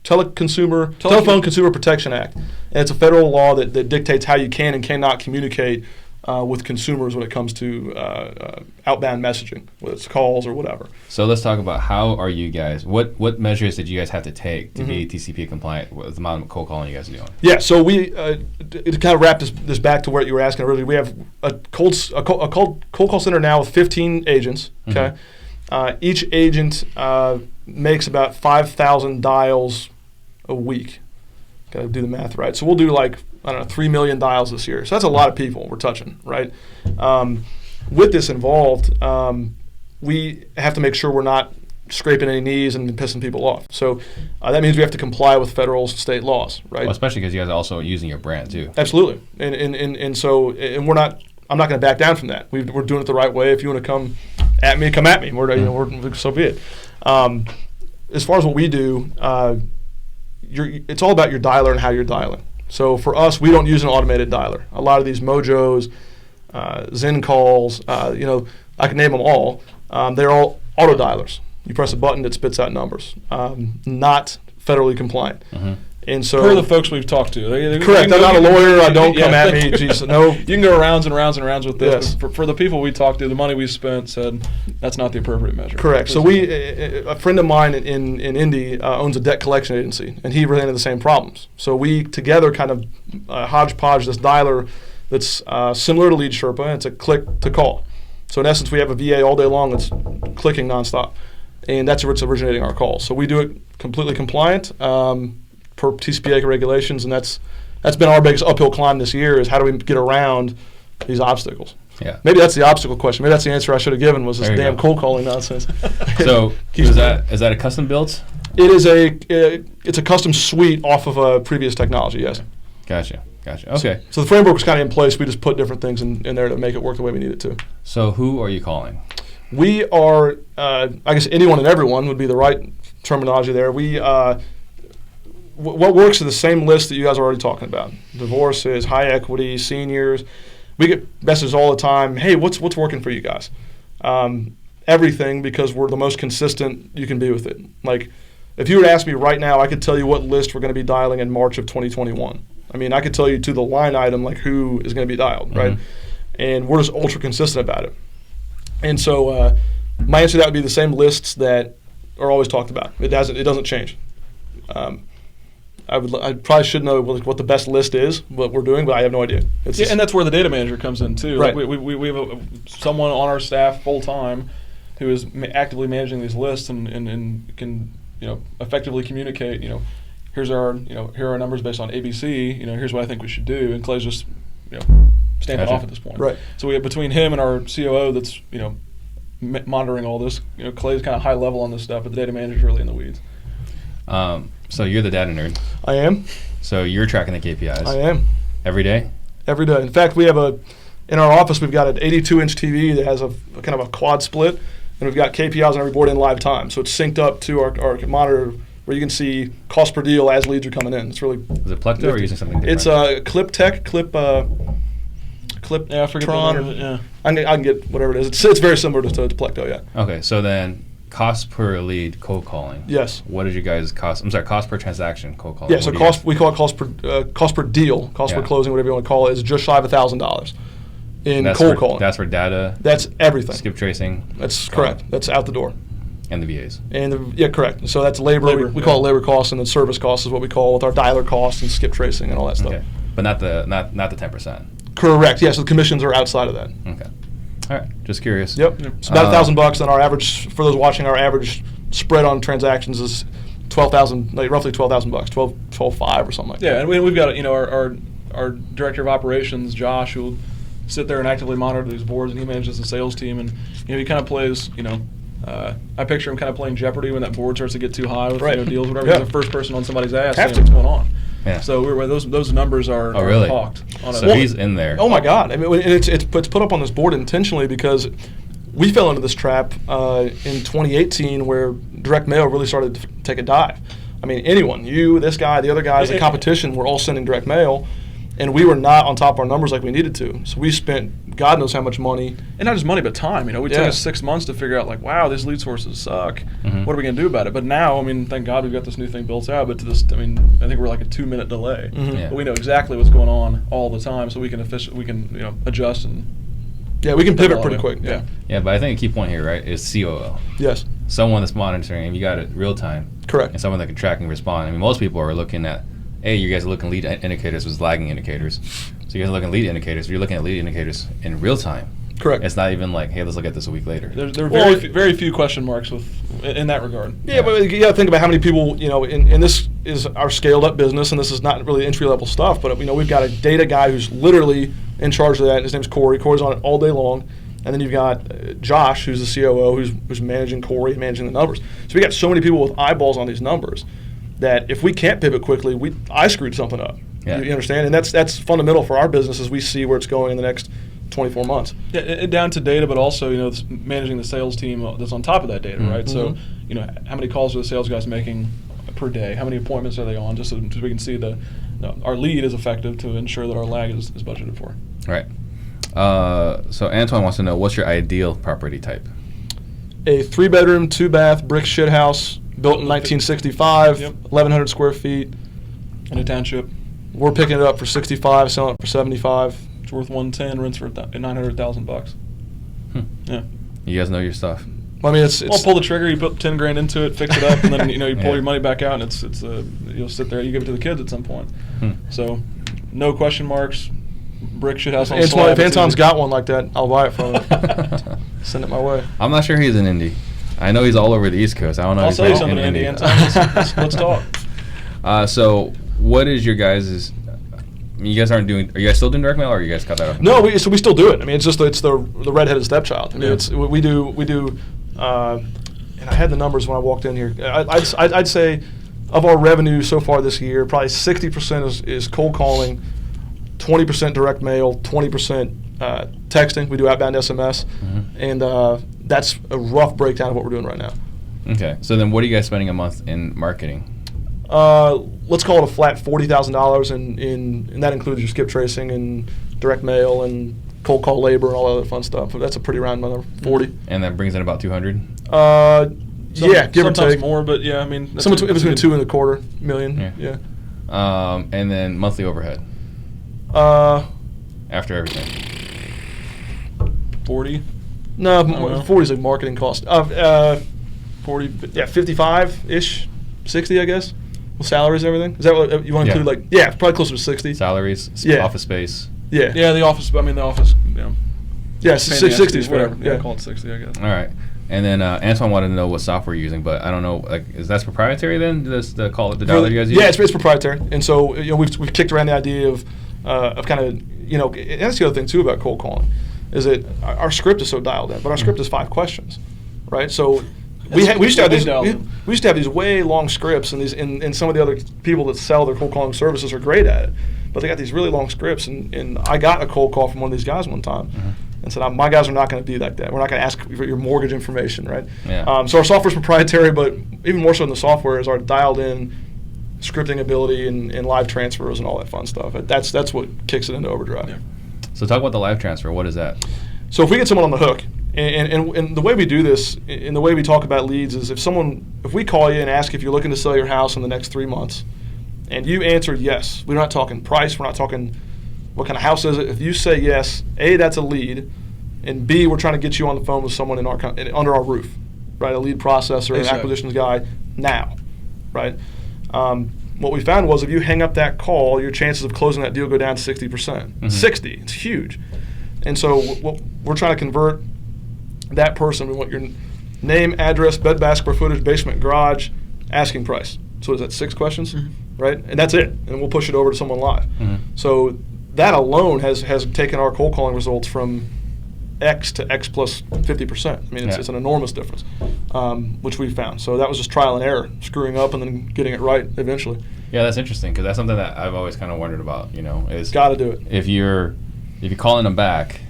Telephone Consumer Protection Act, and it's a federal law that dictates how you can and cannot communicate with consumers when it comes to outbound messaging, whether it's calls or whatever. So let's talk about how are you guys, what measures did you guys have to take to be TCP compliant with the amount of cold calling you guys are doing? Yeah, so we, to kind of wrap this back to what you were asking earlier, we have a cold call center now with 15 agents, okay? Each agent makes about 5,000 dials a week. Got to do the math right. So we'll do 3 million dials this year. So that's a lot of people we're touching, right? With this involved, we have to make sure we're not scraping any knees and pissing people off. So that means we have to comply with federal, state laws, right? Well, especially because you guys are also using your brand too. Absolutely, and so we're not. I'm not going to back down from that. We're doing it the right way. If you want to come at me, come at me. So be it. As far as what we do, it's all about your dialer and how you're dialing. So for us, we don't use an automated dialer. A lot of these Mojos, Zen calls, I can name them all. They're all auto dialers. You press a button that spits out numbers. Not federally compliant. Mm-hmm. And so, per the folks we've talked to, correct. I'm not a lawyer. I don't come at me. Jeez, no. You can go rounds and rounds and rounds with this. Yes. But for the people we talked to, the money we spent said that's not the appropriate measure. Correct. So a friend of mine in Indy owns a debt collection agency, and he ran into the same problems. So we together kind of hodgepodge this dialer that's similar to Lead Sherpa, and it's a click to call. So in essence, we have a VA all day long that's clicking nonstop, and that's what's originating our calls. So we do it completely compliant. Per TCPA regulations, and that's been our biggest uphill climb this year is how do we get around these obstacles. Yeah. Maybe that's the obstacle question. Maybe that's the answer I should have given was this damn cold calling nonsense. So is that a custom built? It is it's a custom suite off of a previous technology, yes. Gotcha. Okay. So the framework was kind of in place. We just put different things in there to make it work the way we need it to. So who are you calling? We are, I guess anyone and everyone would be the right terminology there. We what works is the same list that you guys are already talking about. Divorces, high equity, seniors. We get messages all the time, hey, what's working for you guys? Everything, because we're the most consistent you can be with it. Like, if you were to ask me right now, I could tell you what list we're going to be dialing in March of 2021. I mean, I could tell you to the line item, like who is going to be dialed, right? And we're just ultra consistent about it. And so my answer to that would be the same lists that are always talked about. It doesn't change. I probably should know what the best list is, what we're doing, but I have no idea. And that's where the data manager comes in too. Right. Like we have someone on our staff full time who is actively managing these lists and can effectively communicate. Here's our here are our numbers based on ABC. Here's what I think we should do. And Clay's just standing off at this point. Right. So we have between him and our COO that's monitoring all this. Clay's kind of high level on this stuff, but the data manager's really in the weeds. So you're the data nerd. I am. So you're tracking the KPIs. I am. Every day? Every day. In fact, we have in our office, we've got an 82-inch TV that has a kind of a quad split, and we've got KPIs on every board in live time. So it's synced up to our monitor where you can see cost per deal as leads are coming in. It's really. Is it Plecto or are you using something different? It's Clip Tech, Clip. Yeah, I forget the name of it. Yeah. I can get whatever it is. It's very similar to Plecto, yeah. Okay, so then cost per lead cold calling. Yes. What is your guys' cost? I'm sorry, cost per transaction cold calling. Yeah, so we call it cost per deal, cost per closing, whatever you want to call it, is just shy of $1,000 in cold calling. That's for data. That's everything. Skip tracing. That's correct. That's out the door. And the VAs. Correct. So that's labor. We call it labor costs, and then service costs is what we call with our dialer costs and skip tracing and all that stuff. Okay, but not the 10%. Correct. Yeah. So the commissions are outside of that. Okay. All right. Just curious. Yep. It's about $1,000, and our average for those watching, our average spread on transactions is $12,000, roughly $12,000, $12,500 or something like that. Yeah, and we've got our director of operations, Josh, who will sit there and actively monitor these boards, and he manages the sales team, and he kind of plays. I picture him kind of playing Jeopardy when that board starts to get too high with deals, whatever. Yeah. He's the first person on somebody's ass Have saying to. what's going on. Yeah. So those numbers are really? talked. So he's in there. Oh my God! I mean, it's put up on this board intentionally because we fell into this trap in 2018 where direct mail really started to take a dive. I mean, anyone, you, this guy, the other guys, the competition, were all sending direct mail, and we were not on top of our numbers like we needed to. So we spent God knows how much money. And not just money, but time. We took us 6 months to figure out, wow, these lead sources suck. Mm-hmm. What are we going to do about it? But now, thank God we've got this new thing built out. But I think we're like a 2-minute delay. Mm-hmm. Yeah. But we know exactly what's going on all the time, so we can adjust and. Yeah, we can pivot pretty quick. Yeah. Yeah, but I think a key point here, right, is COO. Yes. Someone that's monitoring, and you got it real time. Correct. And someone that can track and respond. Most people are looking at, hey, you guys are looking lead indicators as lagging indicators. So you guys are looking at lead indicators. You're looking at lead indicators in real time. Correct. It's not even like, hey, let's look at this a week later. There are very few question marks in that regard. Yeah, but you got to think about how many people, and this is our scaled up business, and this is not really entry level stuff, but we've got a data guy who's literally in charge of that. His name's Corey. Corey's on it all day long. And then you've got Josh, who's the COO, who's managing Corey, managing the numbers. So we got so many people with eyeballs on these numbers that if we can't pivot quickly, I screwed something up. Yeah. You understand? And that's fundamental for our business as we see where it's going in the next 24 months. Yeah, down to data, but also managing the sales team that's on top of that data, right? So how many calls are the sales guys making per day? How many appointments are they on? Just so we can see our lead is effective to ensure that our lag is budgeted for. Right. So Antoine wants to know, what's your ideal property type? A 3-bedroom, 2-bath brick shit house built in 1965, 1,100 square feet. In a township. We're picking it up for 65, selling it for 75. It's worth 110, rents for $900,000. Yeah. You guys know your stuff. I mean, it's pull the trigger. You put $10,000 into it, fix it up, and then you pull your money back out, and it's you'll sit there. You give it to the kids at some point. So, no question marks. Brick shit house on slab. If Anton's got one like that, I'll buy it from him. Send it my way. I'm not sure he's in Indy. I know he's all over the East Coast. I don't know. I'll if sell he's you something, in Andy. Let's talk. So, what is your guys'? You guys aren't doing. Are you guys still doing direct mail, or you guys cut that off? No, we still do it. I mean, it's the redheaded stepchild. I mean, we do. And I had the numbers when I walked in here. I'd say of our revenue so far this year, probably 60% is cold calling, 20% direct mail, 20% texting. We do outbound SMS, and that's a rough breakdown of what we're doing right now. Okay, so then what are you guys spending a month in marketing? Let's call it a flat $40,000, and that includes your skip tracing and direct mail and cold call labor and all that other fun stuff. That's a pretty round number, 40. And that brings in about 200. Yeah, give or take. More, but yeah, I mean, it was between $2.25 million. Yeah. And then monthly overhead. After everything. 40. No, 40 is a marketing cost. 40, 55-ish, 60, I guess. With salaries and everything. Is that what you want to include? Probably closer to 60. Salaries, office space. Yeah. Yeah, the office. Yeah, 60 is whatever. fair. Yeah, call it 60, I guess. All right. And then Antoine wanted to know what software you're using, but I don't know. Like, is that proprietary then? The dial that you guys use? Yeah, it's proprietary. And so we've kicked around the idea of kind of and that's the other thing too about cold calling, is that our script is so dialed in, but our script is 5 questions, right? So we used to have these way long scripts, and some of the other people that sell their cold calling services are great at it, but they got these really long scripts. And I got a cold call from one of these guys one time. And said, my guys are not going to be like that. We're not going to ask for your mortgage information, right? Yeah. So our software is proprietary, but even more so than the software is our dialed-in scripting ability and live transfers and all that fun stuff. That's what kicks it into overdrive. Yeah. So talk about the live transfer. What is that? So if we get someone on the hook, and the way we do this, and the way we talk about leads is if we call you and ask if you're looking to sell your house in the next 3 months, and you answered yes, we're not talking price, we're not talking what kind of house is it? If you say yes, A, that's a lead, and B, we're trying to get you on the phone with someone under our roof, right? A lead processor, an acquisitions guy now, right? What we found was if you hang up that call, your chances of closing that deal go down 60%. 60, it's huge. And so we're trying to convert that person. We want your name, address, bed, bath, square footage, basement, garage, asking price. So is that 6 questions, right? And that's it. And we'll push it over to someone live. So that alone has taken our cold calling results from X to X plus 50%. I mean, it's an enormous difference, which we found. So that was just trial and error, screwing up and then getting it right eventually. Yeah, that's interesting because that's something that I've always kind of wondered about. Is got to do it. If you're calling them back,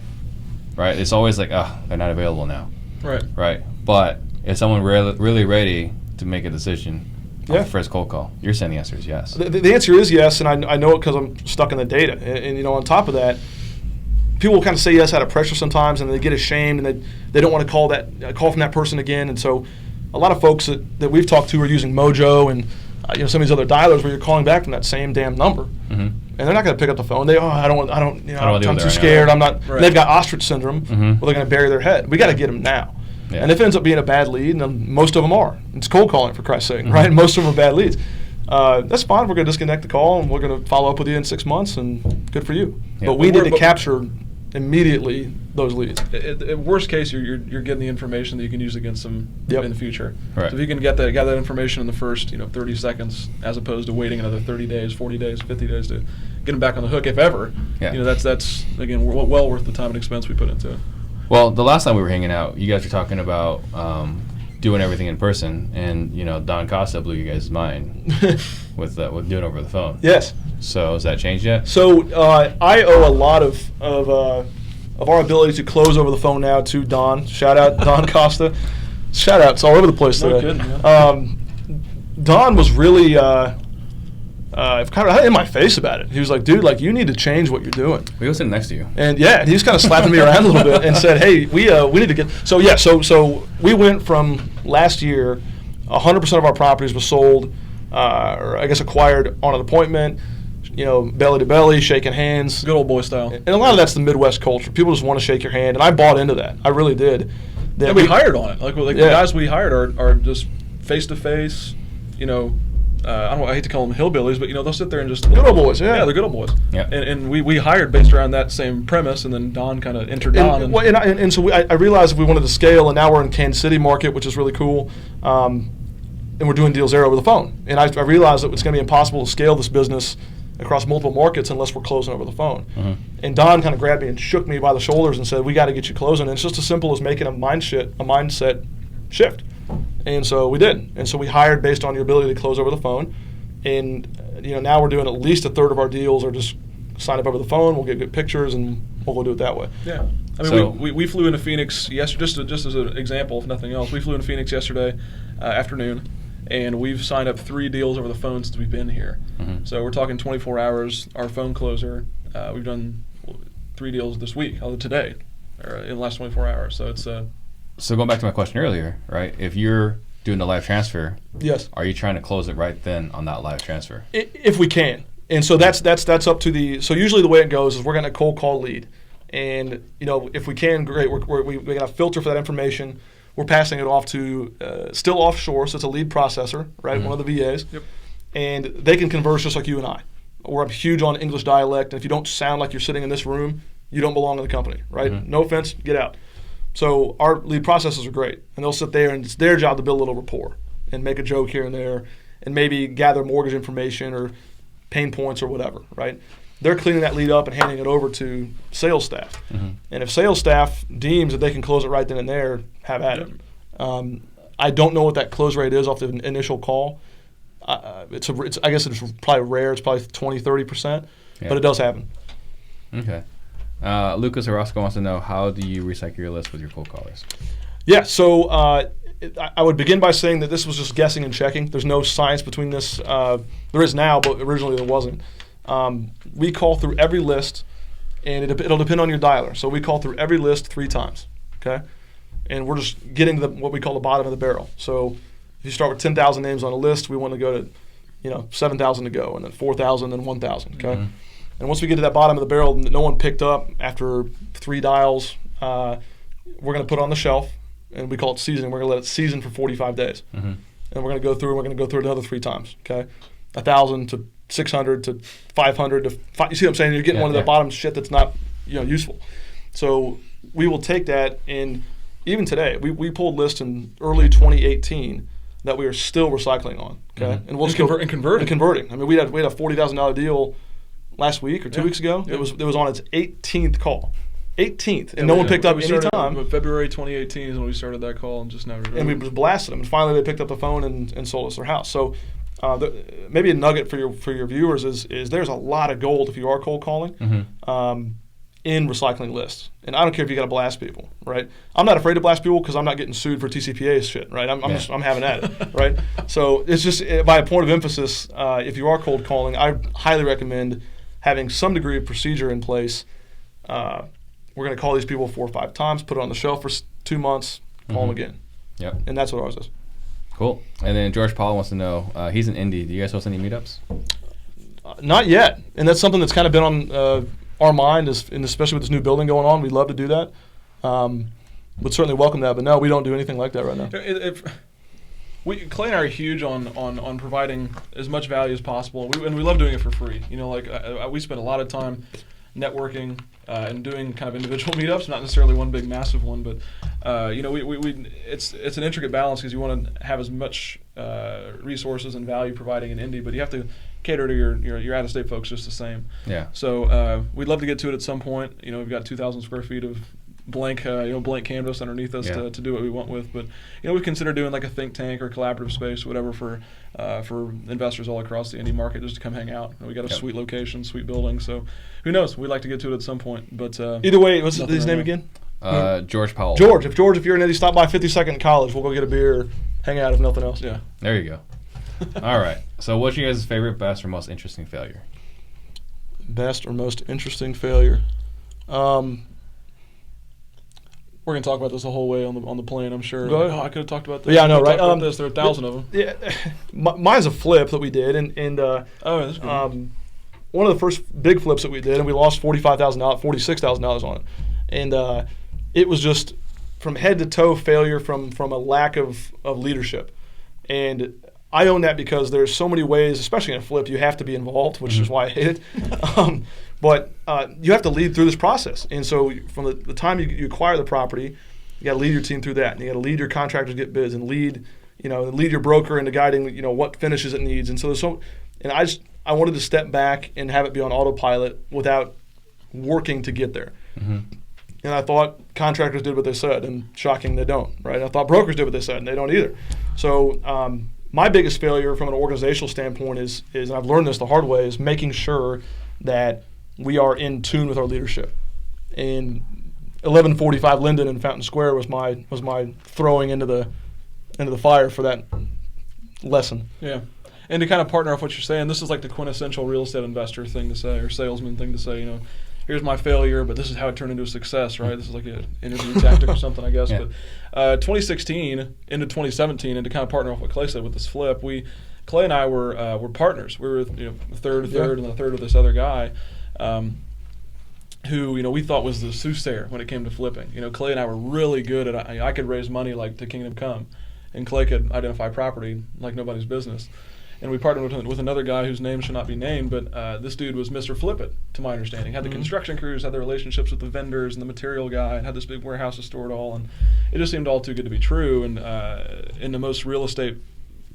right? It's always like, they're not available now. Right. But if someone really ready to make a decision. The first cold call. You're saying the answer is yes. The answer is yes, and I know it because I'm stuck in the data. And on top of that, people will kind of say yes out of pressure sometimes, and they get ashamed, and they don't want to call from that person again. And so, a lot of folks that we've talked to are using Mojo and some of these other dialers where you're calling back from that same damn number, and they're not going to pick up the phone. I'm too scared. I'm not. Right. They've got ostrich syndrome, where they're going to bury their head. We got to get them now. Yeah. And if it ends up being a bad lead, and most of them are, it's cold calling for Christ's sake, right? Most of them are bad leads. That's fine. We're going to disconnect the call, and we're going to follow up with you in 6 months, and good for you. Yeah. But we need to capture immediately those leads. At worst case, you're getting the information that you can use against them in the future. Right. So if you can get that information in the first 30 seconds, as opposed to waiting another 30 days, 40 days, 50 days to get them back on the hook, if ever, that's again well worth the time and expense we put into it. Well, the last time we were hanging out, you guys were talking about doing everything in person, and Don Costa blew you guys' mind with doing it over the phone. Yes. So has that changed yet? So I owe a lot of our ability to close over the phone now to Don. Shout out Don Costa. Shout outs all over the place today. No kidding, yeah. Don was really kind of in my face about it. He was like, dude, you need to change what you're doing. We were sitting next to you. And he was kind of slapping me around a little bit and said, hey, we need to get. So we went from last year, 100% of our properties were sold, or I guess acquired on an appointment, belly to belly, shaking hands. Good old boy style. And a lot of that's the Midwest culture. People just want to shake your hand, and I bought into that. I really did. And we hired on it. The guys we hired are just face to face, I hate to call them hillbillies, but they'll sit there and just good old boys, yeah. Yeah, they're good old boys. Yeah. And we hired based around that same premise, and then Don kind of entered Don. So I realized if we wanted to scale, and now we're in Kansas City market, which is really cool, and we're doing deals there over the phone. And I realized that it's going to be impossible to scale this business across multiple markets unless we're closing over the phone. Mm-hmm. And Don kind of grabbed me and shook me by the shoulders and said, we got to get you closing. And it's just as simple as making a mindset shift. And so we did. And so we hired based on your ability to close over the phone. And now we're doing at least a third of our deals are just sign up over the phone. We'll get good pictures and we'll go do it that way. Yeah. I mean, we flew into Phoenix yesterday, just as an example, if nothing else. We flew into Phoenix yesterday afternoon, and we've signed up 3 deals over the phone since we've been here. Mm-hmm. So we're talking 24 hours. Our phone closer, we've done 3 deals this week, today, or in the last 24 hours. So it's So going back to my question earlier, right? If you're doing the live transfer, yes, are you trying to close it right then on that live transfer? If we can. And so that's up to the. So usually the way it goes is we're going to cold call lead, and if we can, great. We're going to filter for that information. We're passing it off to still offshore, so it's a lead processor, right? Mm-hmm. One of the VAs, Yep. And they can converse just like you and I. We're huge on English dialect, and if you don't sound like you're sitting in this room, you don't belong in the company, right? Mm-hmm. No offense, get out. So our lead processors are great, and they'll sit there, and it's their job to build a little rapport and make a joke here and there, and maybe gather mortgage information or pain points or whatever, right? They're cleaning that lead up and handing it over to sales staff. Mm-hmm. And if sales staff deems that they can close it right then and there, have at it. I don't know what that close rate is off the initial call. I guess it's probably rare. It's probably 20, 30%, but it does happen. Okay. Lucas Orozco wants to know, how do you recycle your list with your cold callers? Yeah, so I would begin by saying that this was just guessing and checking. There's no science between this. There is now, but originally there wasn't. We call through every list, and it'll depend on your dialer. So we call through every list 3 times, okay? And we're just getting to what we call the bottom of the barrel. So if you start with 10,000 names on a list, we want to go to 7,000 to go, and then 4,000, and 1,000, okay? Mm-hmm. And once we get to that bottom of the barrel, no one picked up after 3 dials, we're going to put it on the shelf, and we call it seasoning. We're going to let it season for 45 days. Mm-hmm. And we're going to go through it another 3 times, okay? 1,000 to 600 to 500 to 5. You see what I'm saying? You're getting one of the bottom shit that's not useful. So we will take that, and even today, we pulled lists in early 2018 that we are still recycling on, okay? Mm-hmm. And we'll converting. I mean, we had a $40,000 deal last week or 2 weeks ago. Yeah. It was on its 18th call. 18th, and no one picked up any time. February 2018 is when we started that call, and just never. And we just blasted them, and finally they picked up the phone and sold us their house. So maybe a nugget for your viewers is there's a lot of gold if you are cold calling in recycling lists. And I don't care if you got to blast people, right? I'm not afraid to blast people because I'm not getting sued for TCPA shit, right? I'm having at it, right? So it's just by a point of emphasis, if you are cold calling, I highly recommend having some degree of procedure in place. We're going to call these people 4 or 5 times, put it on the shelf for 2 months, call them again. Yep. And that's what ours is. Cool. And then George Paul wants to know, he's in Indy. Do you guys host any meetups? Not yet. And that's something that's kind of been on our mind, especially with this new building going on. We'd love to do that. Would certainly welcome that. But no, we don't do anything like that right now. Clay and I are huge on providing as much value as possible, and we love doing it for free. We spend a lot of time networking and doing kind of individual meetups, not necessarily one big massive one, but it's an intricate balance because you want to have as much resources and value providing in Indy, but you have to cater to your out-of-state folks just the same. Yeah. So we'd love to get to it at some point. We've got 2,000 square feet of blank canvas underneath us to do what we want with. But we consider doing like a think tank or collaborative space, whatever, for investors all across the Indy market just to come hang out. We got a sweet location, sweet building. So who knows? We'd like to get to it at some point. But either way, what's his name again? George Powell. George, if you're in Indy, stop by 52nd College. We'll go get a beer, hang out if nothing else. Yeah. There you go. All right. So what's your guys' favorite, best, or most interesting failure? Best or most interesting failure? We're gonna talk about this the whole way on the plane, I'm sure. Go ahead. I could have talked about this. Yeah, I know, right? There are 1,000 of them. Yeah, mine's a flip that we did, and That's good. one of the first big flips that we did, and we lost $46,000 on it, and it was just from head to toe failure from a lack of leadership, and I own that because there's so many ways, especially in a flip, you have to be involved, which is why I hate it. But you have to lead through this process. And so from the time you acquire the property, you got to lead your team through that. And you got to lead your contractors to get bids and lead your broker into guiding, what finishes it needs. And so I wanted to step back and have it be on autopilot without working to get there. Mm-hmm. And I thought contractors did what they said, and shocking, they don't, right? I thought brokers did what they said, and they don't either. So my biggest failure from an organizational standpoint is, and I've learned this the hard way, is making sure that we are in tune with our leadership. And 1145 Linden in Fountain Square was my throwing into the fire for that lesson. Yeah. And to kind of partner off what you're saying, this is like the quintessential real estate investor thing to say, or salesman thing to say, here's my failure, but this is how it turned into a success, right? This is like an interview tactic or something, I guess. Yeah. But 2016 into 2017, and to kind of partner off what Clay said with this flip, Clay and I were partners. We were a third, and a third with this other guy, who we thought was the soothsayer when it came to flipping. Clay and I were really good at. I could raise money like to Kingdom Come, and Clay could identify property like nobody's business. And we partnered with another guy whose name should not be named, but this dude was Mr. Flip It, to my understanding. Had the construction crews, had the relationships with the vendors and the material guy, and had this big warehouse to store it all. And it just seemed all too good to be true. And in the most real estate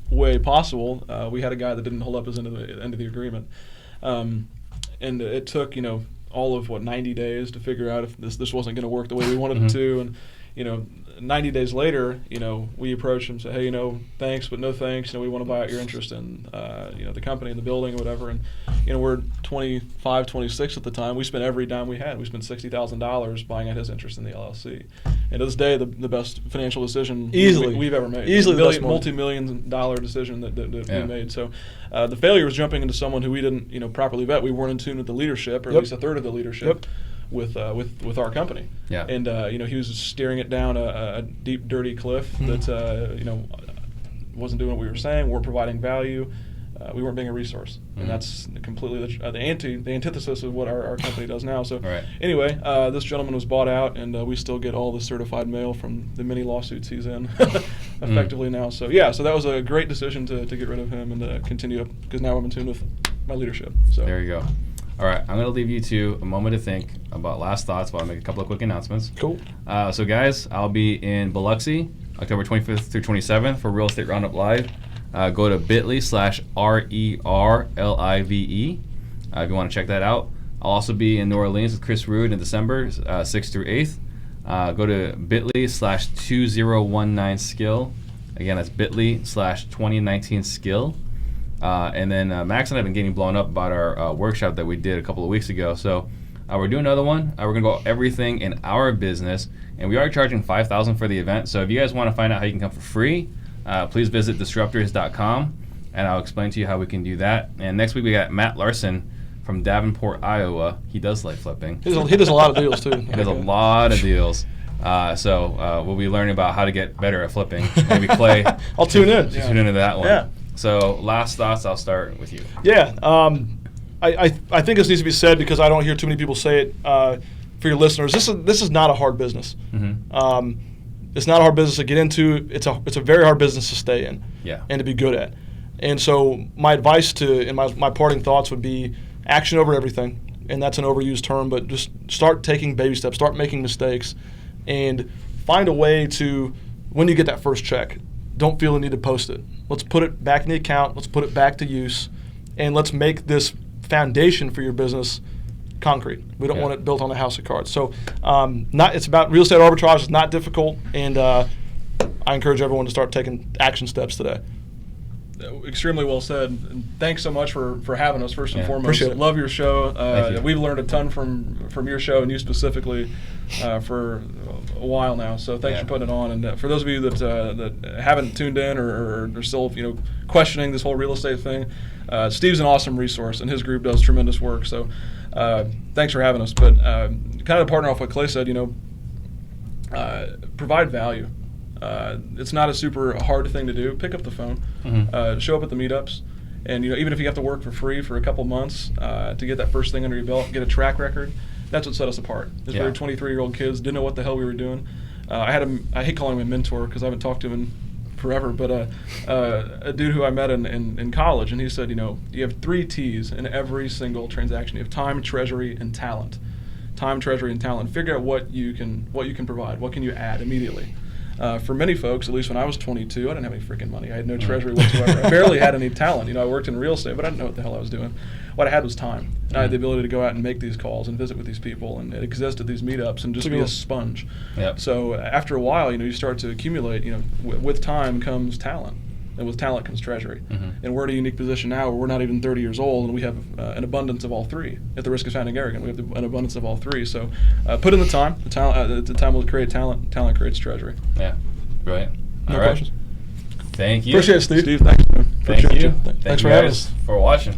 way possible, we had a guy that didn't hold up his end of the agreement. And it took, all of 90 days to figure out if this wasn't going to work the way we wanted it to. And 90 days later, we approached him and said, hey, thanks, but no thanks. We want to buy out your interest in, the company and the building or whatever. And, we're 25, 26 at the time. We spent every dime we had. We spent $60,000 buying out his interest in the LLC. And to this day, the best financial decision we've ever made. Easily multi-million-dollar decision that we made. So the failure was jumping into someone who we didn't, properly vet. We weren't in tune with the leadership, or at least a third of the leadership. With our company, and he was steering it down a deep, dirty cliff that wasn't doing what we were saying. Weren't providing value. We weren't being a resource, and that's completely the antithesis of what our company does now. So anyway, this gentleman was bought out, and we still get all the certified mail from the many lawsuits he's in, effectively now. So so that was a great decision to get rid of him and to continue, because now I'm in tune with my leadership. So there you go. All right, I'm going to leave you to a moment to think about last thoughts while I make a couple of quick announcements. Cool. So, guys, I'll be in Biloxi, October 25th through 27th for Real Estate Roundup Live. Go to bit.ly/RERLIVE if you want to check that out. I'll also be in New Orleans with Chris Rude in December, 6th through 8th. Go to bit.ly/2019skill. Again, that's bit.ly/2019skill. And then Max and I have been getting blown up about our workshop that we did a couple of weeks ago. So we're doing another one. We're going to go over everything in our business. And we are charging $5,000 for the event. So if you guys want to find out how you can come for free, please visit Disruptors.com, and I'll explain to you how we can do that. And next week we got Matt Larson from Davenport, Iowa. He does like flipping. He does a lot of deals, too. He does a lot of deals. So we'll be learning about how to get better at flipping. Maybe Clay. I'll tune in. Tune into that one. Yeah. So last thoughts, I'll start with you. Yeah, I think this needs to be said because I don't hear too many people say it. For your listeners, this is not a hard business. Mm-hmm. It's not a hard business to get into. It's a very hard business to stay in. Yeah. And to be good at. And so my advice and my parting thoughts would be action over everything. And that's an overused term, but just start taking baby steps, start making mistakes, and find a way to, when you get that first check, don't feel the need to post it. Let's put it back in the account. Let's put it back to use, and let's make this foundation for your business concrete. We don't Yeah. want it built on a house of cards. So it's about real estate arbitrage. It's not difficult, and I encourage everyone to start taking action steps today. Extremely well said. And thanks so much for having us, first and Yeah. foremost. Appreciate it. Love your show. Thank you. We've learned a ton from your show and you specifically for a while now. So thanks Yeah. for putting it on. And for those of you that haven't tuned in or are still questioning this whole real estate thing, Steve's an awesome resource and his group does tremendous work. So thanks for having us. But kind of to partner off what Clay said, provide value. It's not a super hard thing to do. Pick up the phone, show up at the meetups, and even if you have to work for free for a couple months to get that first thing under your belt, get a track record. That's what set us apart. We were 23-year-old kids, didn't know what the hell we were doing. I hate calling him a mentor because I haven't talked to him in forever, but a dude who I met in college, and he said, you have 3 T's in every single transaction. You have time, treasury, and talent. Time, treasury, and talent. Figure out what you can provide. What can you add immediately? For many folks, at least when I was 22, I didn't have any freaking money. I had no treasury whatsoever. I barely had any talent. I worked in real estate, but I didn't know what the hell I was doing. What I had was time. And I had the ability to go out and make these calls and visit with these people and exist at these meetups and just be a sponge. Yep. So after a while, you start to accumulate. With time comes talent. And with talent comes treasury. And we're in a unique position now where we're not even 30 years old and we have an abundance of all 3. At the risk of sounding arrogant, we have an abundance of all 3. So put in the time. The time will create talent. Talent creates treasury. Yeah. Brilliant. No All right. questions. Thank you. Appreciate it, Steve. Steve, thanks, man. Thank Appreciate you. you. Thank Thanks you for having guys us. for watching.